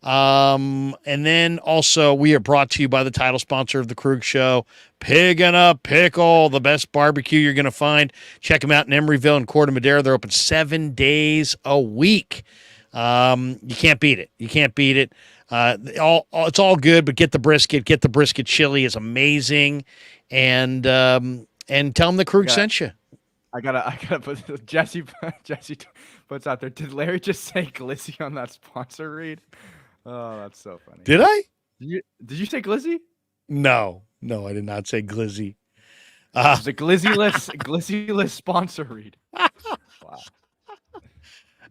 And then also we are brought to you by the title sponsor of the Krug Show, Pig and a Pickle, the best barbecue you're going to find. Check them out in Emeryville and Corte Madera. They're open 7 days a week. You can't beat it. It's all good, but get the brisket. Get the brisket chili is amazing. And tell them the Krug sent you. I gotta put Jesse puts out there. Did Larry just say glizzy on that sponsor read? Oh, that's so funny. Did I? Did you say glizzy? No, I did not say glizzy. It was a glizzy list sponsor read.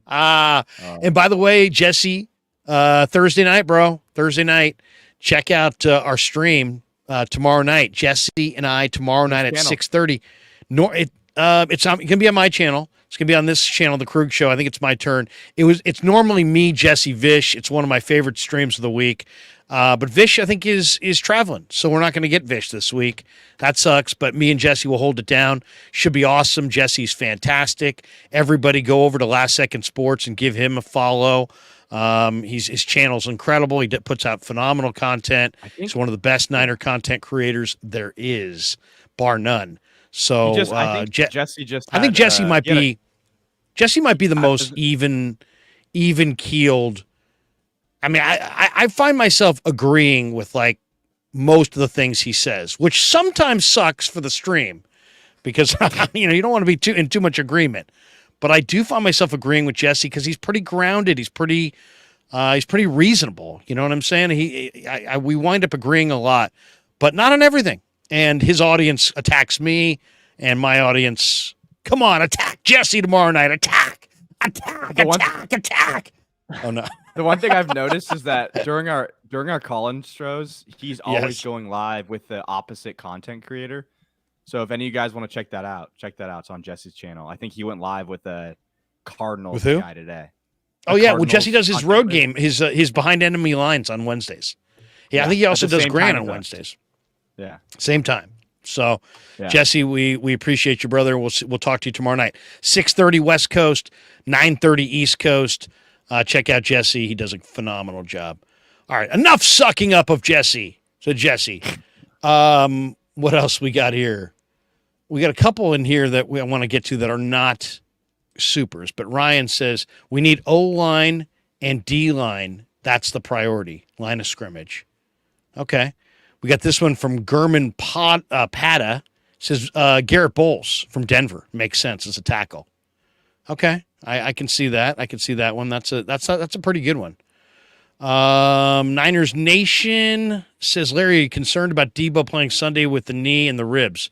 And by the way, Jesse, Thursday night, bro. Thursday night. Check out our stream tomorrow night. Jesse and I tomorrow night at 6:30. It's gonna be on my channel. It's gonna be on this channel, the Krug Show. I think it's my turn. It's normally me, Jesse, Vish. It's one of my favorite streams of the week. But Vish, I think, is traveling, so we're not going to get Vish this week. That sucks, but me and Jesse will hold it down. Should be awesome. Jesse's fantastic. Everybody go over to Last Second Sports and give him a follow. His channel's incredible. He puts out phenomenal content. He's one of the best Niner content creators there is, bar none. So I think Jesse might be the most even keeled. I mean, I find myself agreeing with like most of the things he says, which sometimes sucks for the stream because you don't want to be in too much agreement. But I do find myself agreeing with Jesse because he's pretty grounded. He's pretty reasonable. You know what I'm saying? We wind up agreeing a lot, but not on everything. And his audience attacks me, and my audience, come on, attack Jesse tomorrow night. Attack. Oh no. The one thing I've noticed is that during our call-in shows, he's always going live with the opposite content creator. So if any of you guys want to check that out. It's on Jesse's channel. I think he went live with a Cardinals guy today. Oh yeah, well Jesse does his road game, his behind enemy lines on Wednesdays. Yeah, I think he also does Grant on Wednesdays. Yeah, same time. So Jesse, we appreciate you, brother. We'll talk to you tomorrow night, 6:30 West Coast, 9:30 East Coast. Check out Jesse. He does a phenomenal job. All right, enough sucking up of Jesse. So Jesse, what else we got here? We got a couple in here that I want to get to that are not supers. But Ryan says we need O-line and D-line. That's the priority. Line of scrimmage. Okay. We got this one from Gurman Pata. Says Garrett Bowles from Denver. Makes sense as a tackle. Okay. I can see that. I can see that one. That's a pretty good one. Niners Nation says, Larry, concerned about Debo playing Sunday with the knee and the ribs.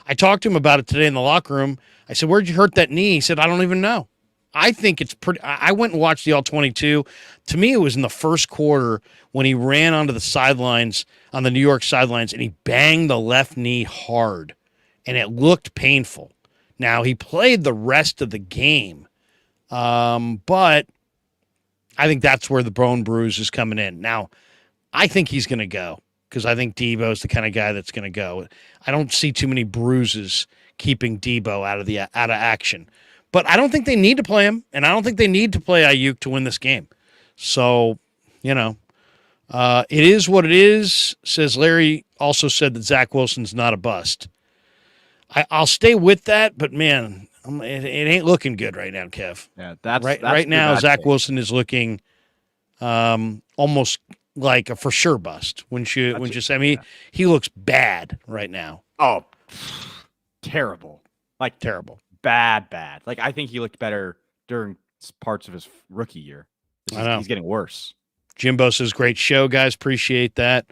I talked to him about it today in the locker room. I said, where'd you hurt that knee? He said, I don't even know. I think it's pretty. I went and watched the All-22. To me, it was in the first quarter when he ran onto the sidelines, on the New York sidelines, and he banged the left knee hard, and it looked painful. Now, he played the rest of the game, but I think that's where the bone bruise is coming in. Now, I think he's going to go because I think Debo's the kind of guy that's going to go. I don't see too many bruises keeping Debo out of action. But I don't think they need to play him, and I don't think they need to play Ayuk to win this game. So, it is what it is. Says Larry also said that Zach Wilson's not a bust. I'll stay with that, but man, it ain't looking good right now, Kev. Yeah, that's right now. Zach Wilson is looking almost like a for sure bust. Wouldn't you say? I mean, he looks bad right now. Oh, terrible! Like terrible. Bad. Like I think he looked better during parts of his rookie year. He's getting worse. Jimbo says, "Great show, guys. Appreciate that."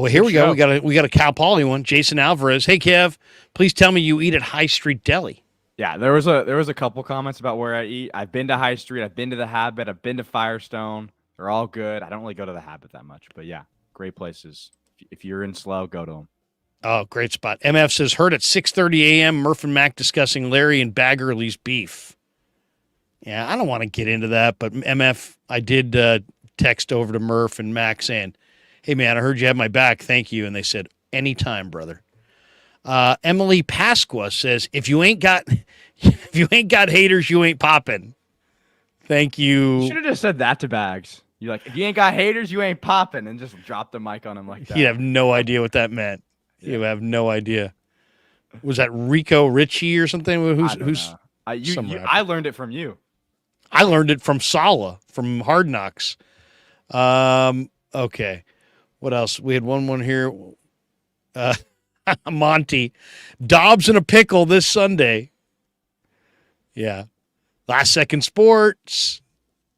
Here we go. We got a Cal Poly one. Jason Alvarez. Hey, Kev, please tell me you eat at High Street Deli. Yeah, there was a couple comments about where I eat. I've been to High Street. I've been to the Habit. I've been to Firestone. They're all good. I don't really go to the Habit that much, but yeah, great places. If you're in Slough, go to them. Oh, great spot. MF says, heard at 6:30 a.m. Murph and Mac discussing Larry and Baggerly's beef. Yeah, I don't want to get into that, but MF, I did text over to Murph and Mac saying, hey, man, I heard you have my back. Thank you. And they said, anytime, brother. Emily Pasqua says, if you ain't got haters, you ain't popping. Thank you. You should have just said that to Bags. You're like, if you ain't got haters, you ain't popping, and just drop the mic on him like that. You'd have no idea what that meant. Yeah. You have no idea. Was that Rico Ritchie or something? I learned it from you. I learned it from Saleh from Hard Knocks. Okay. What else? We had one here. Monty. Dobbs in a pickle this Sunday. Yeah. Last Second Sports.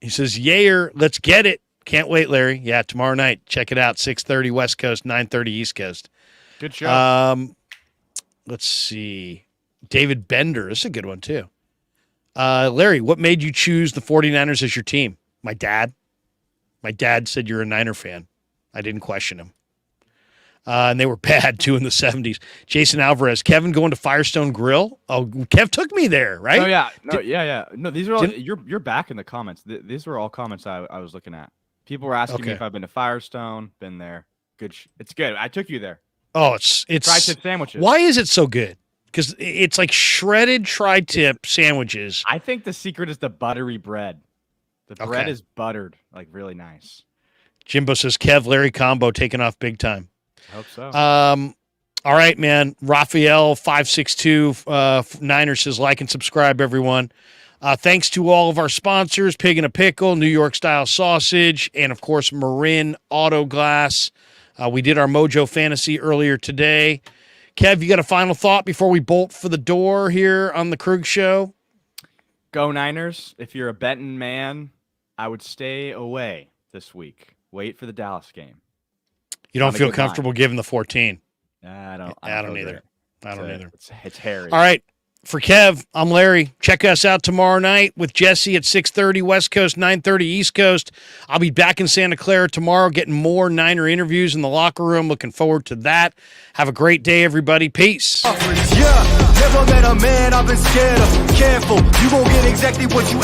He says, Yayer, let's get it. Can't wait, Larry. Yeah, tomorrow night. Check it out. 6:30 West Coast, 9:30 East Coast. Good show. Let's see. David Bender. This is a good one, too. Larry, what made you choose the 49ers as your team? My dad. My dad said you're a Niner fan. I didn't question him. And they were bad, too, in the 70s. Jason Alvarez, Kevin going to Firestone Grill? Oh, Kev took me there, right? Oh, yeah. No, yeah. No, these are all, you're back in the comments. These were all comments I was looking at. People were asking me if I've been to Firestone. Been there. Good. It's good. I took you there. Oh, it's tri-tip sandwiches. Why is it so good? Because it's like shredded tri-tip sandwiches. I think the secret is the buttery bread. The bread is buttered, like really nice. Jimbo says, Kev, Larry combo taking off big time. I hope so. All right, man. Raphael 562 Niners says, like and subscribe, everyone. Thanks to all of our sponsors, Pig in a Pickle, New York Style Sausage, and of course, Marin Auto Glass. We did our Mojo Fantasy earlier today. Kev, you got a final thought before we bolt for the door here on the Krug Show? Go Niners. If you're a betting man, I would stay away this week. Wait for the Dallas game. You don't feel comfortable giving the 14? I don't either. I don't either. It's hairy. All right. For Kev, I'm Larry. Check us out tomorrow night with Jesse at 6:30 West Coast, 9:30 East Coast. I'll be back in Santa Clara tomorrow getting more Niner interviews in the locker room. Looking forward to that. Have a great day, everybody. Peace. Yeah, never met a man I've been scared of. Careful, you gon' get exactly what you